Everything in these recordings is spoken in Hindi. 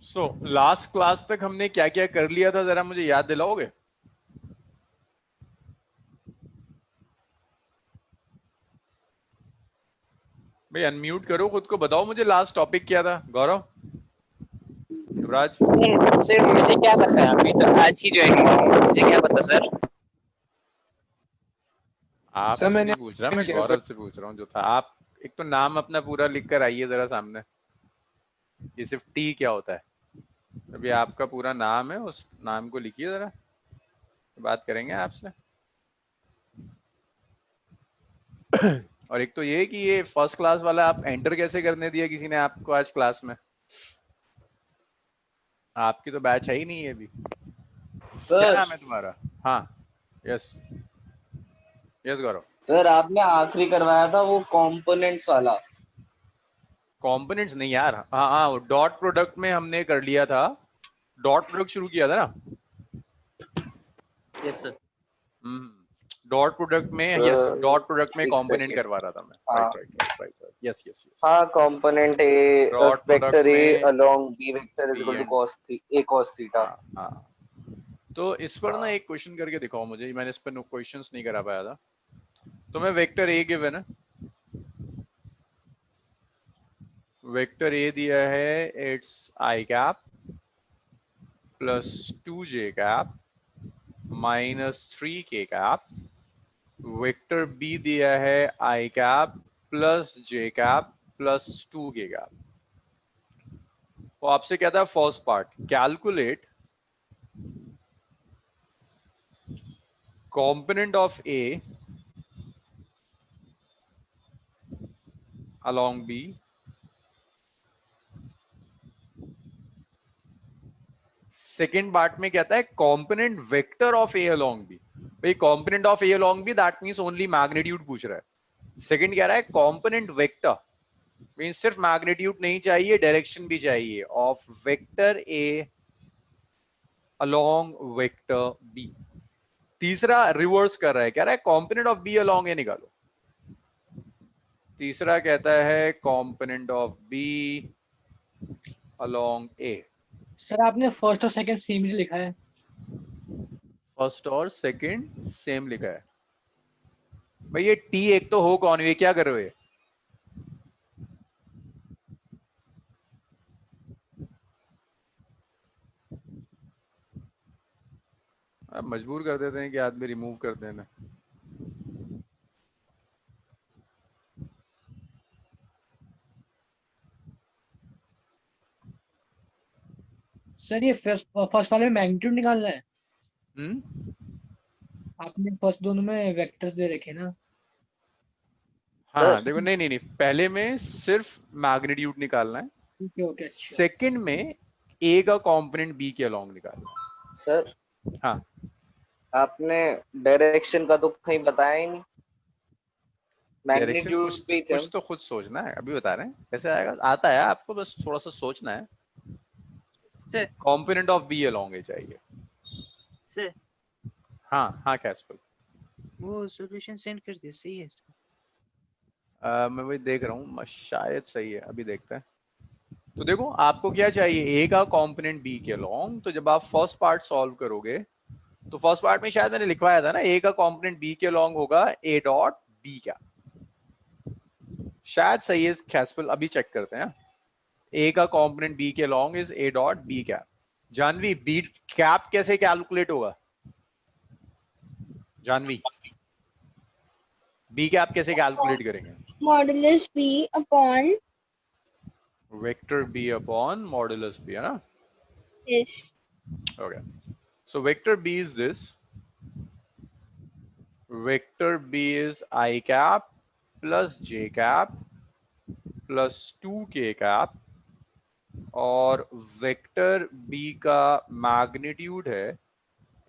सो लास्ट क्लास तक हमने क्या क्या कर लिया था, जरा मुझे याद दिलाओगे? भाई अनम्यूट करो खुद को, बताओ मुझे लास्ट टॉपिक क्या था। गौरव, युवराज, सर मुझे क्या पता, अभी तो आज ही ज्वाइन हुआ हूँ, मुझे क्या पता सर। आपसे मैंने नहीं पूछ रहा मैं, किया गौरव से पूछ रहा हूँ जो था। आप एक तो नाम अपना पूरा लिख कर आइए जरा सामने। ये सिर्फ टी क्या होता है? अभी आपका पूरा नाम है, उस नाम को लिखिए जरा, बात करेंगे आपसे। और एक तो ये कि ये फर्स्ट क्लास वाला आप एंटर कैसे करने दिया किसी ने आपको आज क्लास में? आपकी तो बैच है ही नहीं है अभी। क्या सर नाम है तुम्हारा? हाँ, यस यस गौरव। सर आपने आखिरी करवाया था वो कंपोनेंट्स वाला। कंपोनेंट्स नहीं यार, हाँ हाँ, डॉट प्रोडक्ट में हमने कर लिया था। डॉट प्रोडक्ट शुरू किया था ना। Yes sir. डॉट प्रोडक्ट में, यस, डॉट प्रोडक्ट में कंपोनेंट एग्जैक्टली। करवा रहा था मैं। हाँ right right right right right, yes yes yes. हाँ, component A dot product vector A में along B vector is B equal to and, cos A cos theta. हाँ हाँ। तो इस पर ना एक क्वेश्चन करके दिखाओ मुझे, मैंने इस पर क्वेश्चंस नहीं करा पाया था। तो मैं वेक्टर ए गिवन है, वेक्टर ए दिया है, it's I cap plus 2j cap minus 3k cap. Vector B दिया है I cap plus J cap plus 2k cap. वो आपसे कहता है first part, calculate component of A along B second part में कहता है component vector of A along B. भाई component of A along B that means only magnitude पूछ रहा है। सेकेंड कह रहा है कंपोनेंट वेक्टर, मींस सिर्फ मैग्नीट्यूड नहीं चाहिए, डायरेक्शन भी चाहिए, of vector A along vector B. तीसरा रिवर्स कर रहा है, कह रहा है component of B along A निकालो। तीसरा कहता है component of B along A. Sir आपने फर्स्ट और सेकंड सेम ही लिखा है। फर्स्ट और सेकंड सेम लिखा है। भाई ये टी एक तो हो कौन, ये क्या कर रहे हो ये? अब मजबूर कर देते हैं कि आदमी रिमूव कर देना। सर ये फर्स्ट वाले में मैग्नीट्यूड निकालना है। हम्म, आपने फर्स्ट दोनों में वेक्टर्स दे रखे ना। हाँ सर देखो, नहीं नहीं नहीं, पहले में सिर्फ मैग्नीट्यूड निकालना है, ओके ओके अच्छा। सेकंड में ए का कंपोनेंट बी के अलोंग निकालना सर है। हाँ, आपने डायरेक्शन का तो कहीं बताया ही नहीं। डायरेक्शन मैग्नीट्यूड कुछ पे थे हम। कुछ तो खुद सोचना है, अभी बता रहे हैं कैसे आएगा, आता है आपको, बस थोड़ा सा सोचना है। Sir component of B along A चाहिए। सर हाँ हाँ कैस्पल, वो सॉल्यूशन सेंड कर दिया, सही है सर। मैं वही देख रहा हूँ, शायद सही है, अभी देखते हैं। तो देखो आपको क्या चाहिए, ए का कंपोनेंट बी के अलोंग। तो जब आप फर्स्ट पार्ट सॉल्व करोगे, तो फर्स्ट पार्ट में शायद मैंने लिखवाया था ना, ए का कंपोनेंट बी के अलोंग होगा ए डॉट बी क्या, शायद सही है कैस्पल, अभी चेक करते हैं। ए का कंपोनेंट बी के along is A dot B cap. Janvi, B cap कैसे कैलकुलेट होगा? जानवी, बी कैप कैसे कैलकुलेट करेंगे? Modulus B upon vector B upon modulus B, है ना? Yes. Okay, so vector B is this, vector B is I cap plus J cap plus 2k cap, और वेक्टर बी का मैग्नीट्यूड है,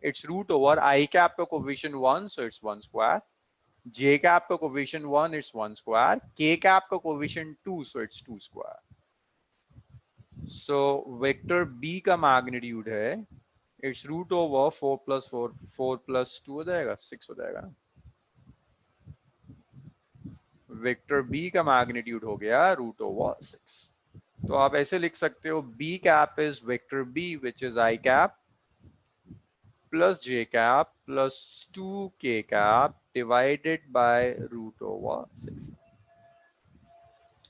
it's root over I cap का coefficient 1 so it's 1 square, J cap का coefficient 1 it's 1 square, K cap का coefficient 2 so it's 2 square. So vector B का मैग्नीट्यूड है, it's root over 4 plus 4, 4 plus 2 हो जाएगा 6 हो जाएगा ना। वेक्टर बी का मैग्नीट्यूड हो गया रूट ओवर 6। तो आप ऐसे लिख सकते हो b cap is vector b which is I cap plus j cap plus 2k cap divided by root over 6.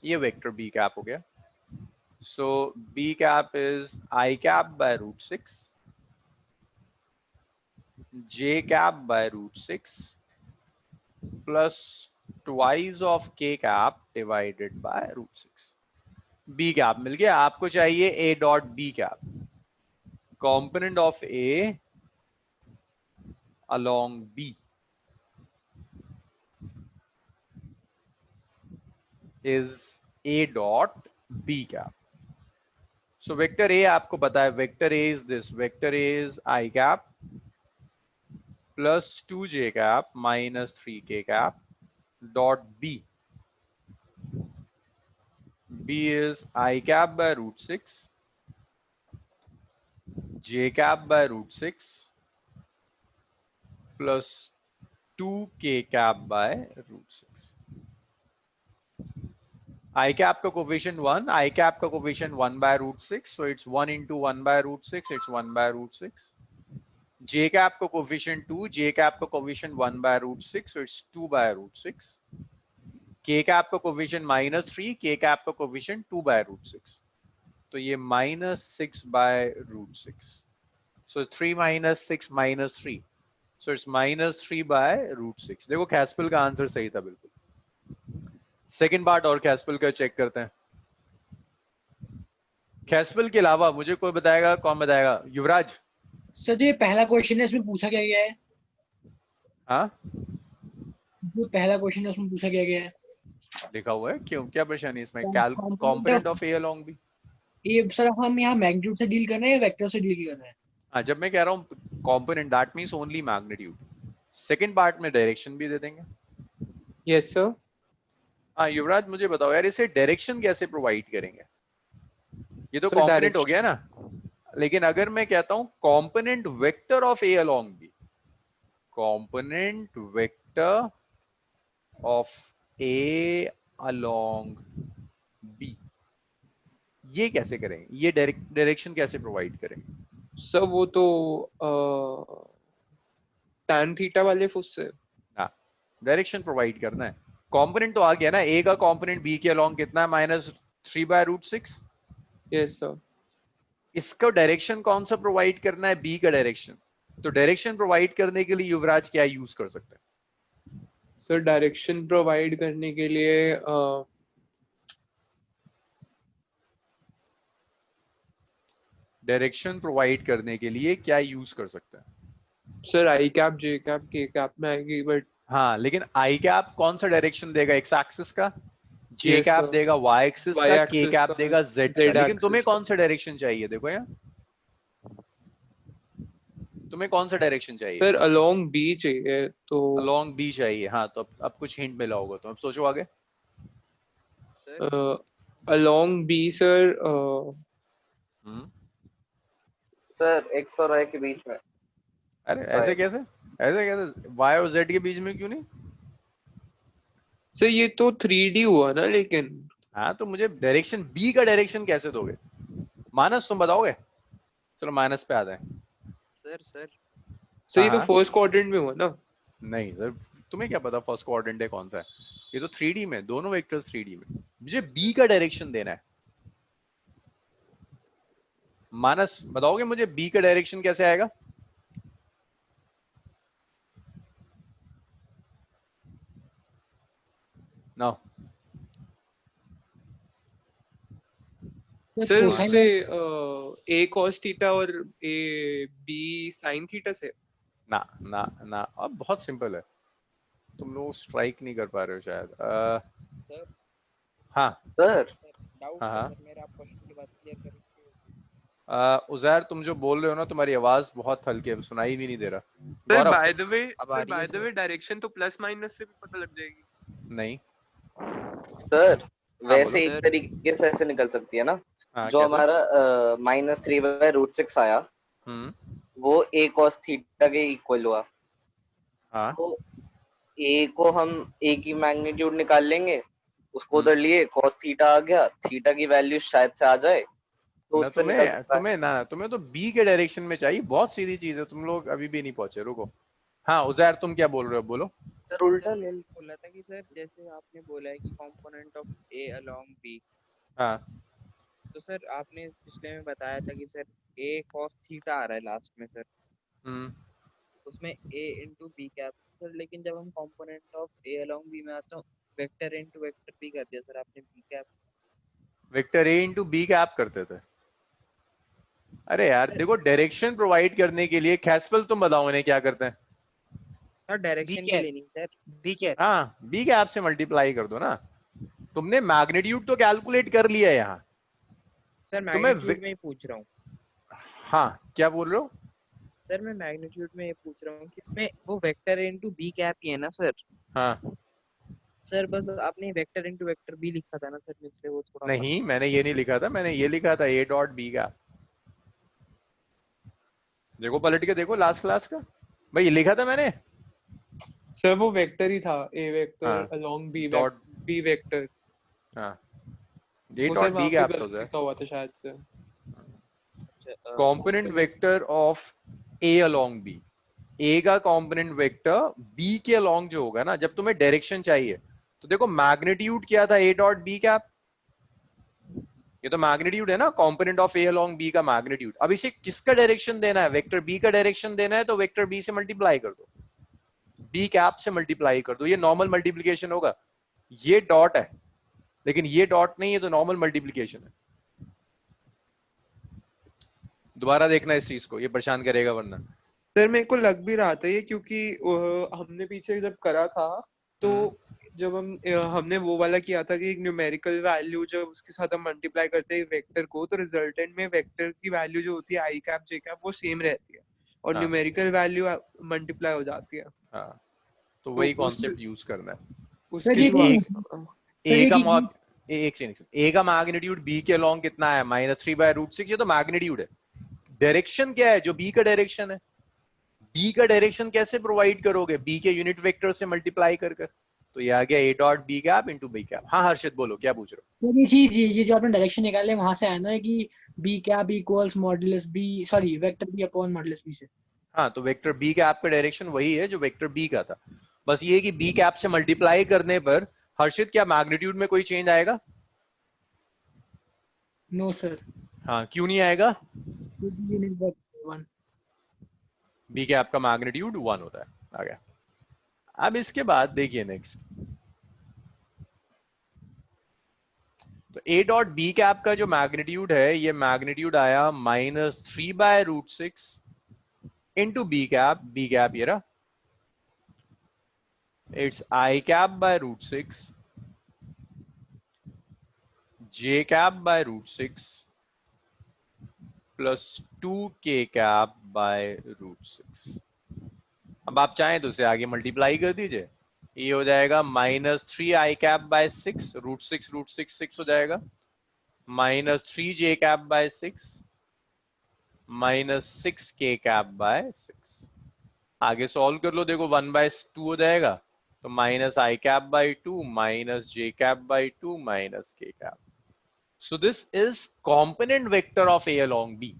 ये वेक्टर b cap हो गया. So b cap is I cap by root 6, j cap by root 6 plus twice of k cap divided by root 6. b cap मिल गया. आपको चाहिए a dot b cap, component of a along b is a dot b cap. So vector a आपको पता है, vector a is this, vector a is I cap plus 2j cap minus 3k cap dot b. b is I cap by root 6, j cap by root 6 plus 2k cap by root 6. I cap का coefficient 1, I cap का coefficient 1 by root 6, so it's 1 into 1 by root 6, it's 1 by root 6. J cap का coefficient 2, J cap का coefficient 1 by root 6, so it's 2 by root 6. K cap का coefficient minus 3, K cap का coefficient 2 by root 6. तो ये minus 6 by root 6. So it's 3 minus 6 minus 3. So it's minus 3 by root 6. देखो कैस्पल का आंसर सही था बिल्कुल. सेकेंड पार्ट और कैस्पल का चेक करते हैं. कैस्पल के अलावा मुझे कोई बताएगा, कौन बताएगा? युवराज. सर जो ये पहला क्वेश्चन है इसमें पूछा क्या गया है? हाँ, जो पहला क्वेश्चन है उसमें पूछा क्या गया है? लिखा हुआ है. क्यों, क्या परेशानी है इसमें? Component component of- of A along B. ये सर हम यहाँ मैग्नीट्यूड से डील कर रहे हैं या वेक्टर से डील कर रहे हैं? हाँ, जब मैं कह रहा हूँ component, that means only magnitude. Second part में डायरेक्शन भी दे देंगे. Yes sir. हाँ युवराज, मुझे बताओ यार, इसे डायरेक्शन कैसे प्रोवाइड करेंगे? ये तो Sir, कॉम्पोनेंट हो direction- गया ना. लेकिन अगर मैं कहता हूं component vector of A along B, component vector of A along B, ये कैसे करेंगे? ये डायरेक्शन कैसे प्रोवाइड करेंगे? सर वो तो tan थीटा वाले फुस से. हाँ, डायरेक्शन प्रोवाइड करना है. कंपोनेंट तो आ गया ना. ए का कंपोनेंट बी के अलोंग कितना है? -3 by root 6. Yes sir. इसका डायरेक्शन कौन सा प्रोवाइड करना है? बी का डायरेक्शन. तो डायरेक्शन प्रोवाइड करने के लिए युवराज क्या यूज कर सकते हैं? सर डायरेक्शन प्रोवाइड करने के लिए डायरेक्शन प्रोवाइड करने के लिए क्या यूज कर सकते हैं? Sir I cap J cap के कैप में आएगी. बट हाँ, लेकिन आई कैप कौन सा डायरेक्शन देगा? एक्स एक्सिस का. जे Yes, कैप sir. देगा वाई एक्सिस Y का. axis के कैप का, देगा जेड Z का. लेकिन axis तुम्हें का. कौन सा डायरेक्शन चाहिए? देखो यहाँ, तुम्हें कौन सा डायरेक्शन चाहिए? सर अलोंग बी चाहिए. तो अलोंग बी चाहिए. हाँ, तो अब कुछ हिंट मिला होगा, तो अब सोचो आगे. Along B sir sir X और वाई के बीच में. अरे ऐसे कैसे? ऐसे कैसे? वाई और जेड के बीच में क्यों नहीं? सर ये तो 3D हुआ ना. लेकिन हाँ, तो मुझे डायरेक्शन बी का डायरेक्शन कैसे दोगे? मानस तुम बताओगे? चलो मानस पे आते हैं. सर ये तो हाँ। फर्स्ट क्वाड्रेंट में हुआ ना. नहीं सर, तुम्हें क्या पता फर्स्ट क्वाड्रेंट है कौन सा है? ये तो 3D में, दोनों वेक्टर्स 3D में. मुझे बी का डायरेक्शन देना है. मानस बताओगे मुझे बी का डायरेक्शन कैसे आएगा? नो. सर cosine उससे ए cos थीटा और ए बी sin थीटा से. ना ना ना, अब बहुत सिंपल है. तुम लोग स्ट्राइक नहीं कर पा रहे हो शायद. हाँ सर हाँ. उजैर, तुम जो बोल रहे हो ना, तुम्हारी आवाज बहुत हल्की है, सुनाई भी नहीं दे रहा. Sir Gaurav, by the way direction तो प्लस माइनस से भी पता लग जाएगी. नहीं. सर वैसे बोलो. एक तरीके से ऐसे निकल सकती है ना. हाँ, जो कैसे? हमारा -3/√6 आया, वो a cos थीटा के इक्वल हुआ. हाँ. तो a को हम a की मैग्नीट्यूड निकाल लेंगे उसको उधर लिए, cos थीटा आ गया, थीटा की वैल्यू शायद से आ जाए तो ना उससे निकल सकता है। तुम्हें तो बी के डायरेक्शन में चाहिए, बहुत सीधी चीज है, तुम लोग अभी भी नहीं पहुंचे, रुको। हाँ उजैर तुम क्या बोल रहे हो, बोलो। सर उल्टा ले लो। बोला था कि सर जैसे आपने बोला है कि component of A along B, हाँ तो सर आपने पिछले में बताया था कि सर ए cos थीटा आ रहा है लास्ट में सर, उसमें A into B cap sir, लेकिन जब हम component of A along B में आते हैं वेक्टर इंटू वेक्टर बी कर दिया सर आपने B cap. Vector A into B cap करते थे। अरे यार देखो, डायरेक्शन प्रोवाइड करने के लिए खैसपल तुम बताओ इन्हें क्या करते हैं। सर डायरेक्शन के लिए नहीं सर, बी कैप। हाँ बी कैप से मल्टीप्लाई कर दो ना। तुमने मैग्नीट्यूड तो कैलकुलेट कर लिया है यहाँ। सर तुम्हें मैग्नीट्यूड में ही पूछ रहा हूँ। हाँ क्या बोल रहे हो? सर मैं मैग्नीट्यूड में ये पूछ रहा हूँ कि मैं वो वेक्टर इनटू बी कैप ही है ना सर। हाँ सर बस आपने वेक्टर इनटू वेक्टर बी लिखा था ना सर, इसलिए वो थोड़ा नहीं, मैंने ये नहीं लिखा था, मैंने ये लिखा था ए डॉट बी कैप। देखो पलट के देखो लास्ट क्लास का, भाई ये लिखा था मैंने। सर वो वेक्टर ही था, ए वेक्टर हाँ, along B dot B vector. हाँ ए वो डॉट सर बी वहाँ पे कैप गलत तो सर लिखा हुआ था शायद से। Component vector of A along B. A का कंपोनेंट वेक्टर बी के अलोंग जो होगा ना, जब तुम्हें डायरेक्शन चाहिए तो देखो मैग्नीट्यूड क्या था, ए डॉट बी कैप। ये तो मैग्नीट्यूड है ना, component of A along B का मैग्नीट्यूड। अब इसे किसका डायरेक्शन देना है, वेक्टर बी का डायरेक्शन देना है, तो वेक्टर बी से मल्टीप्लाई कर दो, बी कैप से मल्टीप्लाई कर दो। ये नॉर्मल मल्टीप्लीकेशन होगा, ये डॉट है लेकिन ये डॉट नहीं है, तो नॉर्मल मल्टीप्लीकेशन है। दोबारा देखना इस चीज को, ये परेशान करेगा वरना। सर मेरे को लग भी रहा था ये, क्योंकि हमने पीछे जब करा था तो जब हमने वो वाला किया था कि एक न्यूमेरिकल वैल्यू जब उसके साथ हम मल्टीप्लाई करते हैं वेक्टर को, तो रिजल्टेंट में वेक्टर की वैल्यू जो होती है आई कैप जे कैप वो सेम रहती है और हाँ। न्यूमेरिकल वैल्यू मल्टीप्लाई हो जाती है। हाँ तो वही तो कॉन्सेप्ट यूज करना है। उसके ये थ्रू ए का एक सेकंड, ए का मैग्नीट्यूड बी के अलोंग कितना है, -3/√6। ये तो मैग्नीट्यूड है। डायरेक्शन क्या है, जो बी का डायरेक्शन है। बी का डायरेक्शन कैसे प्रोवाइड करोगे, बी के यूनिट वेक्टर से मल्टीप्लाई कर कर। तो ये आ गया A dot B cap into B cap. हाँ हर्षित बोलो, क्या पूछ रहे हो? ये चीज ये जो आपने डायरेक्शन निकाले वहां से आना है कि B cap equals modulus B, sorry vector B upon modulus B से। हाँ तो वेक्टर बी कैप का डायरेक्शन वही है जो वेक्टर बी का था, बस ये कि बी कैप से मल्टीप्लाई करने पर हर्षित क्या मैग्नीट्यूड में कोई चेंज आएगा? No sir. हाँ क्यों नहीं आएगा? वन। बी कैप का मैग्नीट्यूड 1 होता है। आ गया। अब इसके बाद देखिए नेक्स्ट, तो ए डॉट बी कैप का जो मैग्नीट्यूड है, ये मैग्नीट्यूड आया -3/√6 इंटू बी कैप ये रहा, it's I cap by √6 J cap by √6 plus 2k cap by √6। अब आप चाहें तो उसे आगे मल्टीप्लाई कर दीजिए, ये हो जाएगा -3 आई कैप बाय 6 √6 हो जाएगा, -3 J cap by 6 -6k cap by 6। आगे सॉल्व कर लो, देखो 1/2 हो जाएगा, तो -i cap by 2 -j cap by 2 -k cap. So this is component vector of A along B,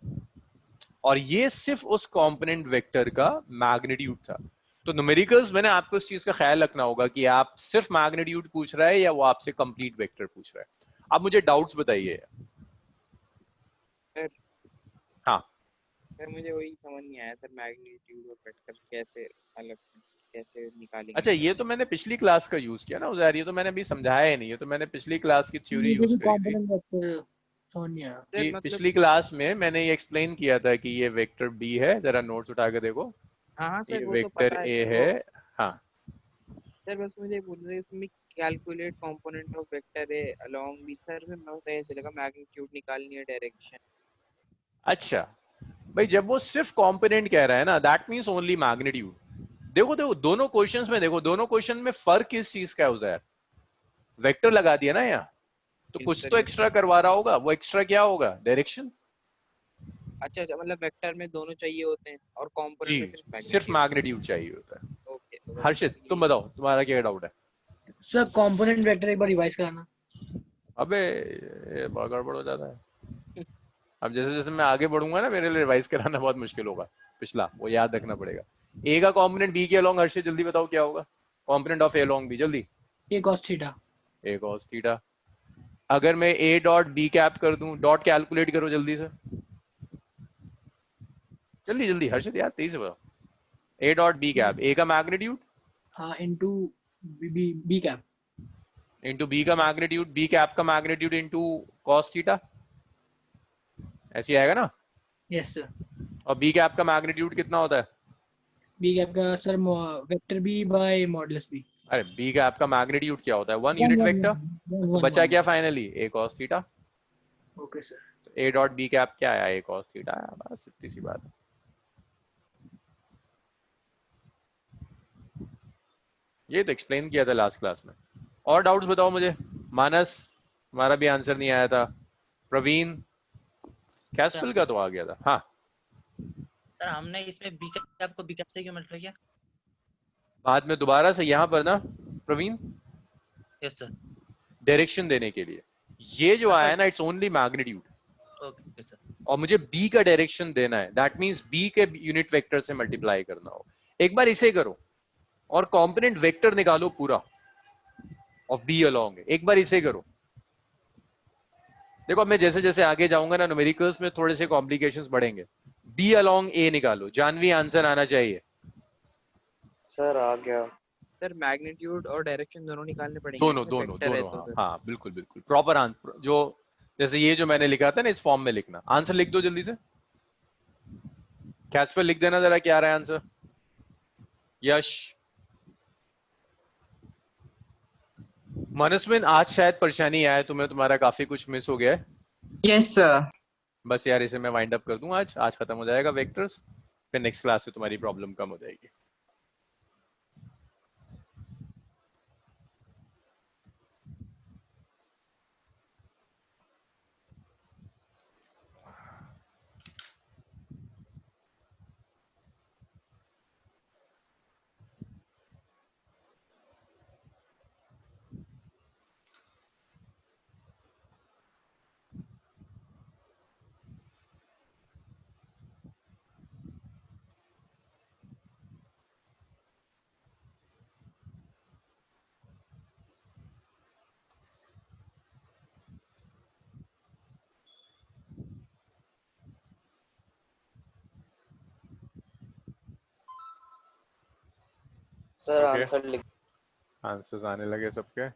और ये सिर्फ उस कॉम्पोनेंट वेक्टर का मैग्नीट्यूड था। तो न्यूमेरिकल्स मैंने आपको इस चीज का ख्याल रखना होगा कि आप सिर्फ मैग्नीट्यूड पूछ रहा है या वो आपसे कंप्लीट वेक्टर पूछ रहा है। आप मुझे डाउट्स बताइए। सर हाँ सर मुझे वही समझ नहीं आया सर, मैग्नीट्यूड और वेक्टर कैसे अलग कैसे निकालेंगे? अच्छा, ये तो मैंने पिछली क्लास का यूज किया ना उजैर, ये तो मैंने अभी समझाया ही नहीं, ये तो मैंने पिछली क्लास की थ्योरी यूज करी थी। सर मतलब पिछली क्लास में मैंने ये एक्सप्लेन किया था कि ये वेक्टर बी है, जरा नोट्स उठा के देखो। हाँ ये सर वो तो वेक्टर पता ए है है। हाँ सर, बस मुझे बोलना है इसमें calculate component of vector A along B, sir में पता है चलेगा मैग्नीट्यूड निकालनी है डायरेक्शन। अच्छा भाई, जब वो सिर्फ कंपोनेंट कह रहा है ना, दैट मींस ओनली मैग्नीट्यूड। देखो दोनों क्वेश्चंस में देखो, दोनों क्वेश्चन में फर्क किस चीज का है उजैर? वेक्टर लगा दिया ना यहाँ, तो कुछ तो एक्स्ट्रा करवा रहा होगा। वो एक्स्ट्रा क्या होगा? डायरेक्शन। अच्छा मतलब वेक्टर में दोनों चाहिए होते हैं और कंपोनेंट में जी, सिर्फ सिर्फ मैग्नीट्यूड चाहिए होता है। ओके। हर्षित तुम बताओ, तुम्हारा क्या डाउट है? सर कंपोनेंट वेक्टर एक बार रिवाइज कराना। अबे ये बहुत गड़बड़ हो जाता है। अब जैसे जैसे मैं आगे बढ़ूंगा ना, मेरे लिए रिवाइज कराना बहुत मुश्किल होगा, पिछला वो याद रखना पड़ेगा। ए का कॉम्पोनेंट बी के अलोंग, हर्षित जल्दी बताओ क्या होगा component of A along B, जल्दी। A cos theta. A cos theta. अगर मैं ए डॉट बी कैप कर दूं, डॉट कैलकुलेट करो जल्दी से, जल्दी जल्दी हर्षित यार, तेजी से बताओ। A dot B cap, A का मैग्नीट्यूड हाँ into B cap. Into B का मैग्नीट्यूड, बी कैप का मैग्नीट्यूड इंटू कॉस थीटा, ऐसी आएगा ना। Yes sir. और बी कैप का मैग्नीट्यूड कितना होता है? बी कैप का sir vector B by modulus B. अरे बी कैप का मैग्नीट्यूड क्या होता है? 1 यूनिट वेक्टर। तो बचा क्या finally? A cos theta. Okay sir. तो ए डॉट बी कैप क्या आया? ए cos थीटा आया, बस इतनी सी बात है। ये तो एक्सप्लेन किया था लास्ट क्लास में। और डाउट्स बताओ मुझे। मानस, हमारा भी आंसर नहीं आया था। प्रवीण, कैस्पल का तो आ गया था। हाँ सर हमने इसमें बी कैप को बी कैप से क्यों मल्टीप्लाई किया? बाद में दोबारा से यहाँ पर ना प्रवीण, यस सर। डायरेक्शन देने के लिए। ये जो हाँ, आया सर। है ना, it's only magnitude, okay sir. और मुझे बी का डायरेक्शन देना है। दैट मींस बी के यूनिट वेक्टर से मल्टीप्लाई करना हो। एक बार इसे करो और कंपोनेंट वेक्टर निकालो पूरा ऑफ बी अलोंग। एक बार इसे करो। देखो अब मैं जैसे जैसे आगे जाऊंगा ना, न्यूमेरिकल्स में थोड़े से कॉम्प्लिकेशंस बढ़ेंगे। बी अलोंग ए निकालो। जानवी आंसर आना चाहिए। सर आ गया। सर मैग्नीट्यूड और डायरेक्शन दोनों निकालने पड़ेंगे दोनों इसमें, दोनों वेक्टर है दोनों, तो हाँ सर। हाँ बिल्कुल बिल्कुल प्रॉपर आंसर। जो जैसे ये जो मैंने लिखा था ना, इस फॉर्म में लिखना। आंसर लिख दो जल्दी से। कैस्पर लिख देना जरा, क्या आ रहा है आंसर। यश, मनस्विन, आज शायद परेशानी आया तुम्हें, तुम्हारा काफी कुछ मिस हो गया है। Yes sir. बस यार इसे मैं वाइंड अप कर दूं, आज खत्म हो जाएगा वेक्टर्स, फिर नेक्स्ट क्लास से तुम्हारी प्रॉब्लम कम हो जाएगी। सर ओके, आंसर लिख। आंसर्स आने लगे सबके।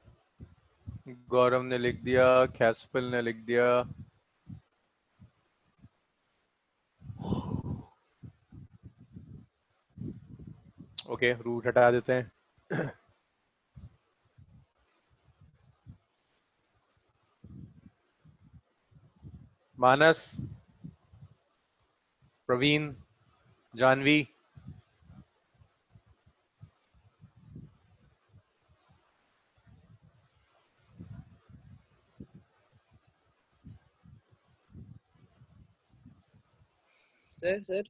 गौरव ने लिख दिया, कैस्पल ने लिख दिया। ओके, रूट हटा देते हैं। मानस, प्रवीण, जानवी, सर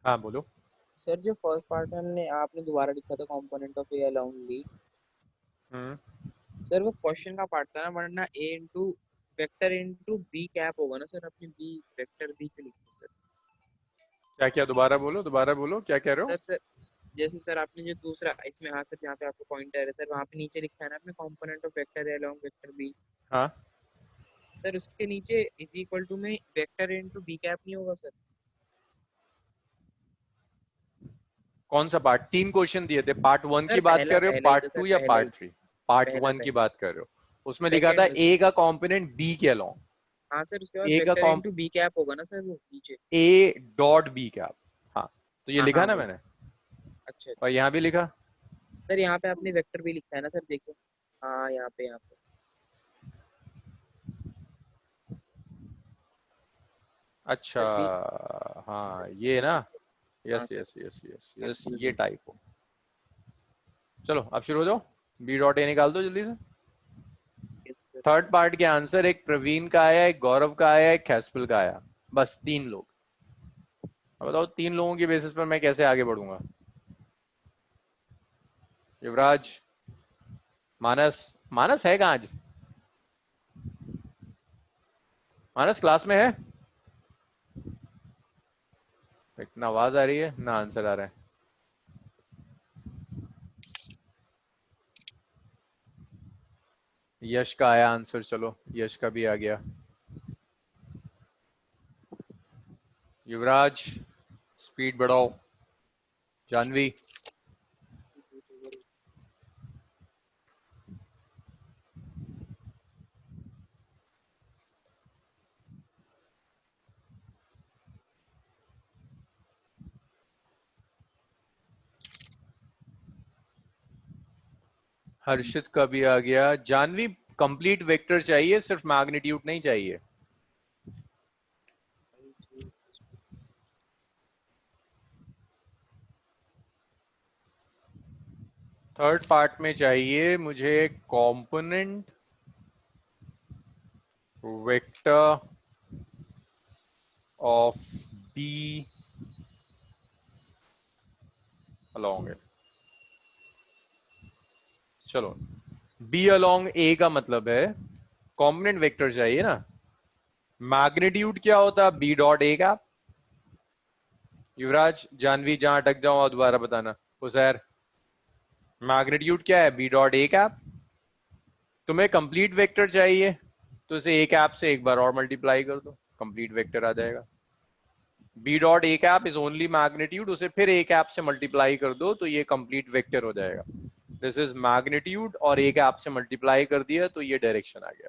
हाँ बोलो। सर जो फर्स्ट पार्ट में हमने आपने दोबारा लिखा था component of A along B, sir वो क्वेश्चन का पार्ट था ना, वरना A into vector into B cap होगा ना सर। अपने बी वेक्टर बी के लिखते सर। क्या क्या, दोबारा बोलो क्या कह रहे हो? सर जैसे सर आपने जो दूसरा इसमें, हाँ सर जहाँ पे आपको पॉइंटर है सर, वहाँ पे नीचे लिखा है ना अपने component of vector A along vector B. हाँ सर उसके नीचे इज इक्वल टू में वेक्टर इनटू बी कैप नहीं होगा सर? कौन सा पार्ट? 3 क्वेश्चन दिए थे, पार्ट 1 सर की बात पहला कर रहे हो, पहला ही पार्ट तो सर, 2 या पहला ही पार्ट 3? पार्ट पहला 1 की पहला बात कर रहे हो। उसमें लिखा था सेकंड। ए का कंपोनेंट बी के अलोंग। हाँ सर उसके बाद ए का vector comp into B cap होगा ना सर वो नीचे। A dot B cap. हाँ तो ये हाँ लिखा हाँ ना वो। मैंने, अच्छा और यहाँ भी लिखा। सर यहाँ पे आपने वेक्टर भी लिखा है ना सर, देखो। हाँ यहाँ पे अच्छा सर बी। हाँ सर ये ना, हाँ yes sir. Yes yes yes हाँ यस, जी। ये टाइप हो। चलो अब शुरू हो जाओ। बी डॉट ए निकाल दो जल्दी से। Yes sir. थर्ड पार्ट के आंसर एक प्रवीण का आया, एक गौरव का आया, एक खैसपुल का आया। बस 3 लोग। अब बताओ 3 लोगों की बेसिस पर मैं कैसे आगे बढ़ूंगा? युवराज, मानस, मानस है कहाँ आज? मानस क्लास में है? इतना आवाज आ रही है ना, आंसर आ रहा है। यश का आया आंसर, चलो यश का भी आ गया। युवराज स्पीड बढ़ाओ। जानवी हर्षित का भी आ गया। जानवी कंप्लीट वेक्टर चाहिए, सिर्फ मैग्नीट्यूड नहीं चाहिए। थर्ड पार्ट में चाहिए मुझे component vector of B along A. चलो बी अलोंग ए का मतलब है कंपोनेंट वेक्टर चाहिए ना। मैग्नीट्यूड क्या होता है? बी डॉट ए का। युवराज, जानवी जहां अटक जाओ दोबारा बताना। उजैर, मैग्नीट्यूड क्या है? B dot A cap. तुम्हें कंप्लीट वेक्टर चाहिए तो इसे ए कैप से एक बार और मल्टीप्लाई कर दो, कंप्लीट वेक्टर आ जाएगा। B dot A cap is only magnitude, उसे फिर ए कैप से मल्टीप्लाई कर दो तो ये कंप्लीट वेक्टर हो जाएगा। दिस इज मैग्नीट्यूड और ए कैप से मल्टीप्लाई कर दिया तो ये डायरेक्शन आ गया।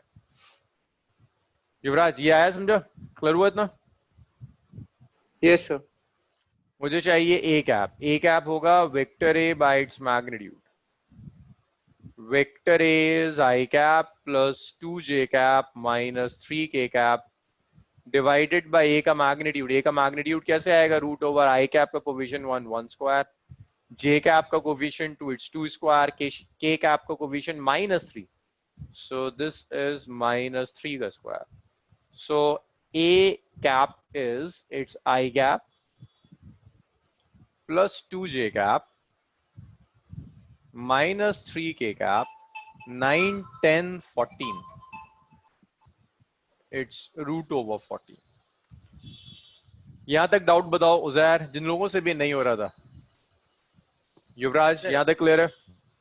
युवराज ये आया समझा? क्लियर हुआ इतना? Yes sir. मुझे चाहिए ए कैप। ए कैप होगा vector A bye its magnitude. Vector A is I cap plus 2j cap minus 3k cap divided by A का magnitude। A का magnitude कैसे आएगा? रूट ओवर I cap का कोफिशिएंट 1 1 स्क्वायर, J cap का coefficient 2 it's 2 square, K cap का कोफिशिएंट -3, so this is -3 का square. So A cap is its I cap plus 2j cap minus 3k cap 9 10 14 it's root over 40। यहां तक डाउट बताओ उजैर, जिन लोगों से भी नहीं हो रहा था। युवराज यहां तक क्लियर है?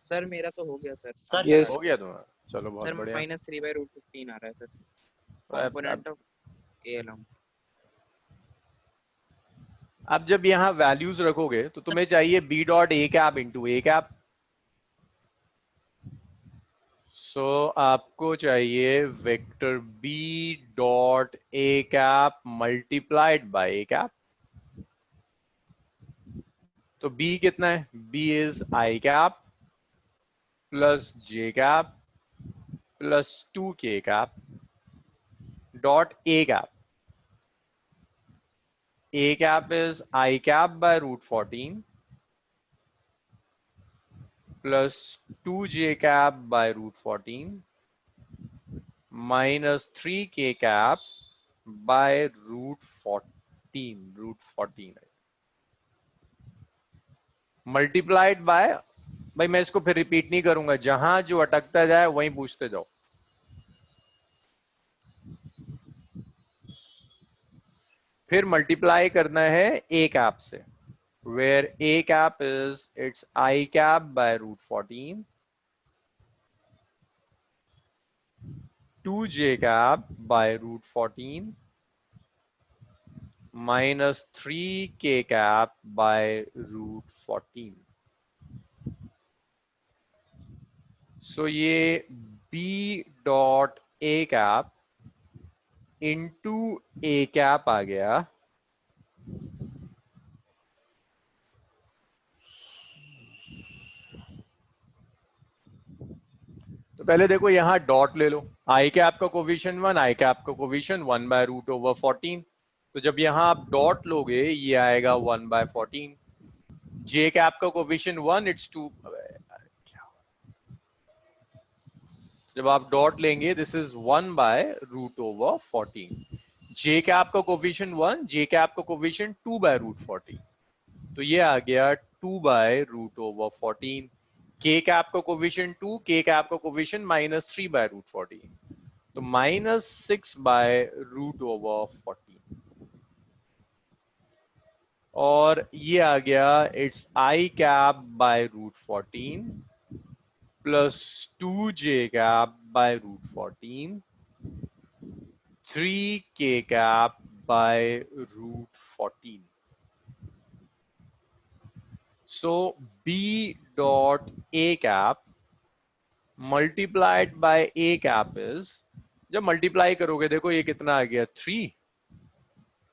सर मेरा तो हो गया सर। सर यस हो गया तुम्हारा? चलो बहुत सर बढ़िया। -3/√15 आ रहा है sir, component of A along. अब जब यहां वैल्यूज रखोगे तो तुम्हें चाहिए B dot A cap into A cap. So आपको चाहिए vector B dot A cap multiplied by A cap. तो बी कितना है? B is I cap plus J cap plus 2k cap dot A cap. A cap is I cap by √14 plus 2j cap by √14 minus 3k cap by √14 multiplied by, भाई मैं इसको फिर रिपीट नहीं करूंगा, जहां जो अटकता जाए वहीं पूछते जाओ। फिर मल्टीप्लाई करना है ए कैप से, where a cap is its I cap by √14, 2j cap by √14 minus 3k cap by √14। So ये b dot a cap into a cap आ गया। तो पहले देखो यहां डॉट ले लो। आई कैप का कोफिशिएंट 1, आई कैप का कोफिशिएंट 1/√14। तो जब यहां आप डॉट लोगे ये आएगा 1/14। जे कैप का कोफिशिएंट 1 इट्स 2। जब आप डॉट लेंगे दिस इज 1/√14। जे कैप का कोफिशिएंट 1, जे कैप का कोफिशिएंट 2/√14। तो ये आ गया 2/√14। k कैप का कोफिशिएंट 2, k कैप का कोफिशिएंट -3 बाय रूट 14, तो -6 बाय रूट ओवर 14, और ये आ गया it's i cap by root 14 plus 2j cap by root 14, 3k cap by root 14. So b dot a cap multiplied by a cap is, जब मल्टीप्लाई करोगे देखो ये कितना आ गया 3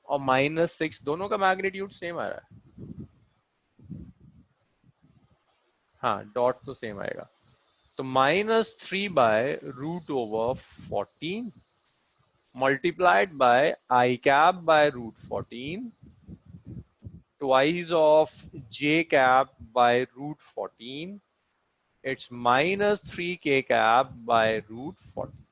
और -6, दोनों का मैग्नीट्यूड सेम आ रहा है. हाँ, डॉट तो सेम आएगा, तो -3 by root over 14 multiplied by I cap by root 14 twice of j cap by root 14, it's -3k cap by root 14.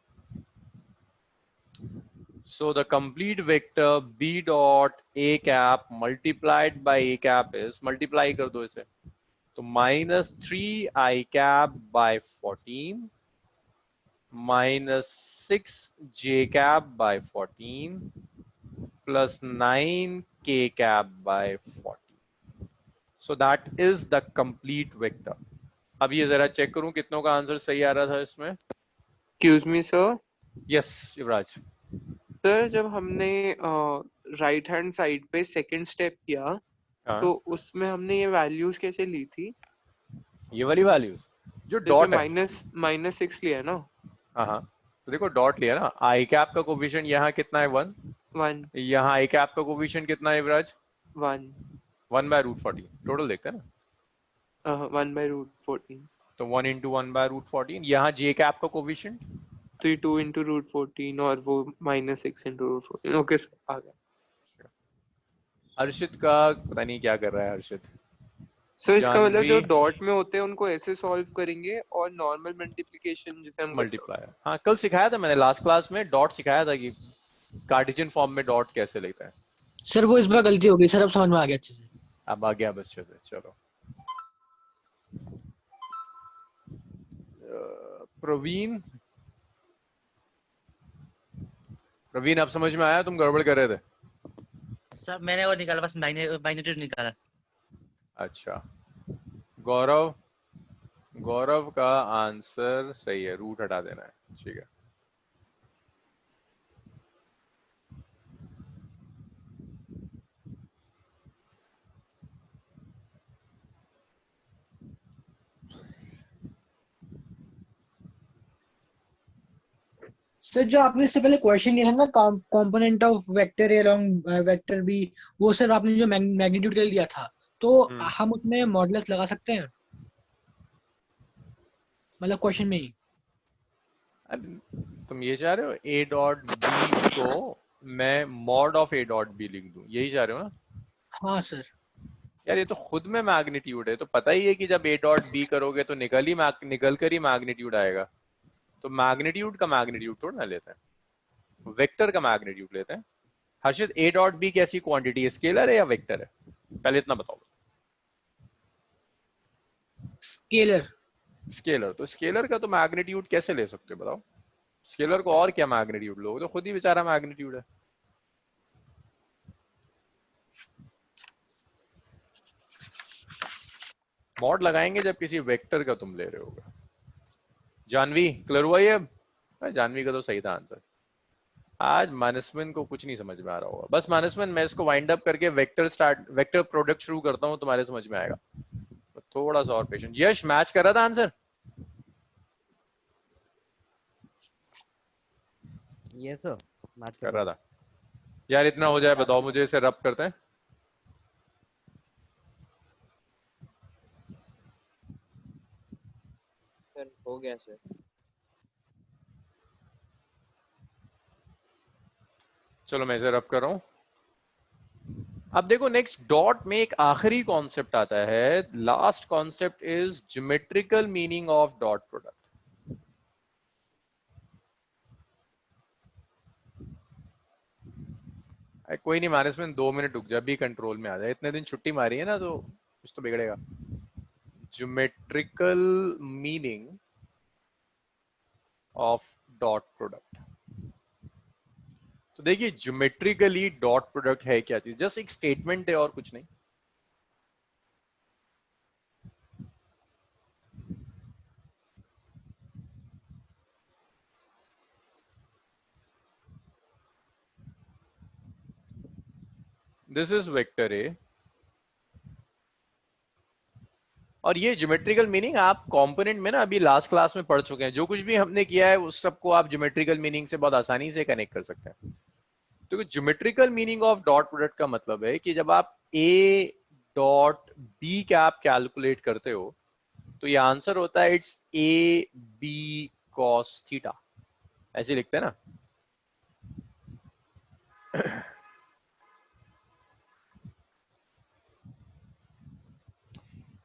So the complete vector b dot a cap multiplied by a cap is, multiply कर दो इसे, तो -3 I cap by 14 -6j cap by 14 plus 9k cap by 14. So that is the complete vector. अब ये जरा चेक करूं कितनों का आंसर सही आ रहा था इसमें. Excuse me sir. यस युवराज. सर जब हमने राइट हैंड साइड पे सेकंड स्टेप किया, हाँ, तो उसमें हमने ये वैल्यूज कैसे ली थी? ये वाली वैल्यूज जो जिसमें डॉट है. -6 लिया ना. हाँ हाँ, तो देखो डॉट लिया ना. आई कैप का कोफिशिएंट यहाँ कितना है 1, 1 यहाँ आई कैप का कोफिशिएंट कितना है युवराज 1 1 बाय रूट 14. टोटल देखते हैं ना, 1 बाय रूट 14, तो 1 into 1 बाय रूट 14. यहाँ जे कैप का कोफिशिएंट तो ये 2 into रूट 14 और वो -6 into रूट 14. ओके सर, आ गया. हर्षित का पता नहीं क्या कर रहा है हर्षित. सो इसका मतलब जो जानवी डॉट में होते हैं उनको ऐसे सॉल्व करेंगे, और नॉर्मल मल्टीप्लिकेशन जिसे हम मल्टीप्लायर, हाँ कल सिखाया था मैंने लास्ट क्लास में, डॉट सिखाया था कि कार्टेशियन फॉर्म में डॉट कैसे लेता है. सर वो इस बार गलती हो गई सर, अब समझ में आ गया अच्छे से. अब आ गया बच्चे से. चलो प्रवीण, प्रवीण अब समझ में आया, तुम गड़बड़ कर रहे थे. सर मैंने वो निकाला, बस मैग्नीट्यूड निकाला. अच्छा, गौरव, गौरव का आंसर सही है, रूट हटा देना है. ठीक है. सर जो आपने इससे पहले क्वेश्चन दिया था ना, component of vector A along vector B, वो सर आपने जो मैग्नीट्यूड के लिए दिया था, तो हम उसमें मॉडुलस लगा सकते हैं, मतलब क्वेश्चन में ही. तुम ये चाह रहे हो ए डॉट बी को मैं mod of A dot B लिख दूं, यही चाह रहे हो ना? हाँ सर. यार ये तो खुद में मैग्नीट्यूड है, तो पता ही है कि जब ए डॉट बी करोगे तो निकल कर ही मैग्नीट्यूड आएगा. तो मैग्नीट्यूड का मैग्नीट्यूड थोड़ा ना लेते हैं, वेक्टर का मैग्नीट्यूड लेते हैं. हर्षित ए डॉट बी कैसी क्वांटिटी है, स्केलर है या वेक्टर है, पहले इतना बताओ. स्केलर. स्केलर, तो स्केलर का तो मैग्नीट्यूड कैसे ले सकते हो बताओ. स्केलर को और क्या मैग्नीट्यूड लोगे, तो खुद ही बेचारा मैग्नीट्यूड है. मॉड लगाएंगे जब किसी वेक्टर का तुम ले रहे होगे. जानवी क्लियर हुआ ये? जानवी का तो सही था आंसर. आज मानसमन को कुछ नहीं समझ में आ रहा होगा. बस मानसमन, मैं इसको वाइंड अप करके वेक्टर प्रोडक्ट शुरू करता हूँ, तुम्हारे समझ में आएगा. थोड़ा सा और पेशेंट. यश मैच कर रहा था आंसर? यस सर, मैच कर रहा था. यार इतना हो जाए बताओ मुझे, इसे रब करते हैं. सर हो गया सर. चलो मैं इसे रब कर रहा हूं. अब देखो नेक्स्ट डॉट में एक आखिरी कॉन्सेप्ट आता है. Last concept is geometrical meaning of dot product. कोई नहीं मानस में 2 मिनट रुक जा, भी कंट्रोल में आ जाए. इतने दिन छुट्टी मारी है ना, तो कुछ तो बिगड़ेगा. Geometrical meaning of dot product. तो देखिए ज्योमेट्रिकली डॉट प्रोडक्ट है क्या चीज, जस्ट एक स्टेटमेंट है और कुछ नहीं। दिस इज वेक्टर ए, और ये ज्योमेट्रिकल मीनिंग आप कंपोनेंट में ना अभी लास्ट क्लास में पढ़ चुके हैं। जो कुछ भी हमने किया है उस सबको आप ज्योमेट्रिकल मीनिंग से बहुत आसानी से कनेक्ट कर सकते हैं। तो geometrical meaning of dot product का मतलब है कि जब आप A dot B cap calculate करते हो तो ये आंसर होता है it's A B cos theta, ऐसे लिखते हैं ना।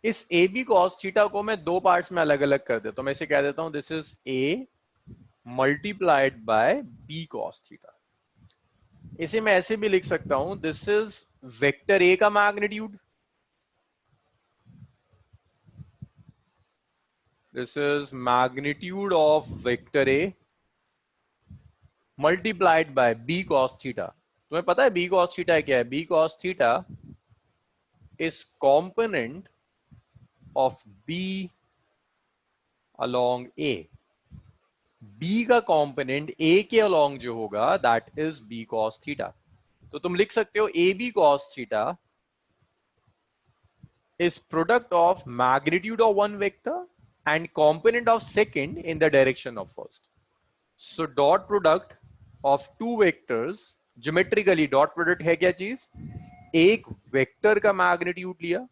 इस ए बी कॉस थीटा को मैं दो पार्ट्स में अलग अलग कर देता हूं। मैं इसे कह देता हूं this is A multiplied by B cos theta. इसे मैं ऐसे भी लिख सकता हूं दिस इज वेक्टर ए का magnitude, this is magnitude of vector A multiplied by B cos theta. तुम्हें पता है बी कॉस थीटा क्या है? B cos theta is component of B along A। B का कंपोनेंट A के अलोंग जो होगा that is B cos theta. तो तुम लिख सकते हो A B cos theta is product of magnitude of one vector and component of second in the direction of first. So dot product of two vectors, geometrically dot product है क्या चीज? एक वेक्टर का मैग्नीट्यूड लिया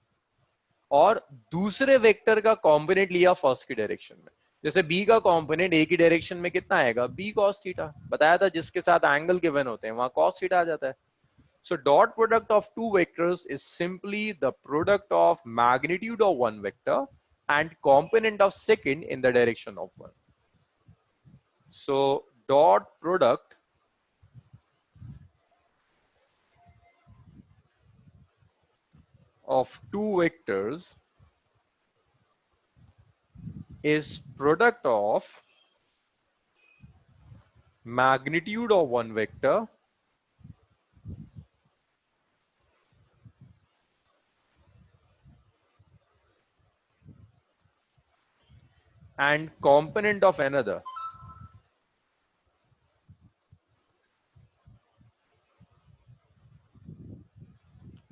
और दूसरे वेक्टर का कंपोनेंट लिया फर्स्ट की डायरेक्शन में। जैसे b का कंपोनेंट a की डायरेक्शन में कितना आएगा? b cos theta. बताया था जिसके साथ एंगल गिवन होते हैं वहां cos थीटा आ जाता है। So dot product of two vectors is simply the product of magnitude of one vector and component of second in the direction of one. So dot product of two vectors is product of magnitude of one vector and component of another.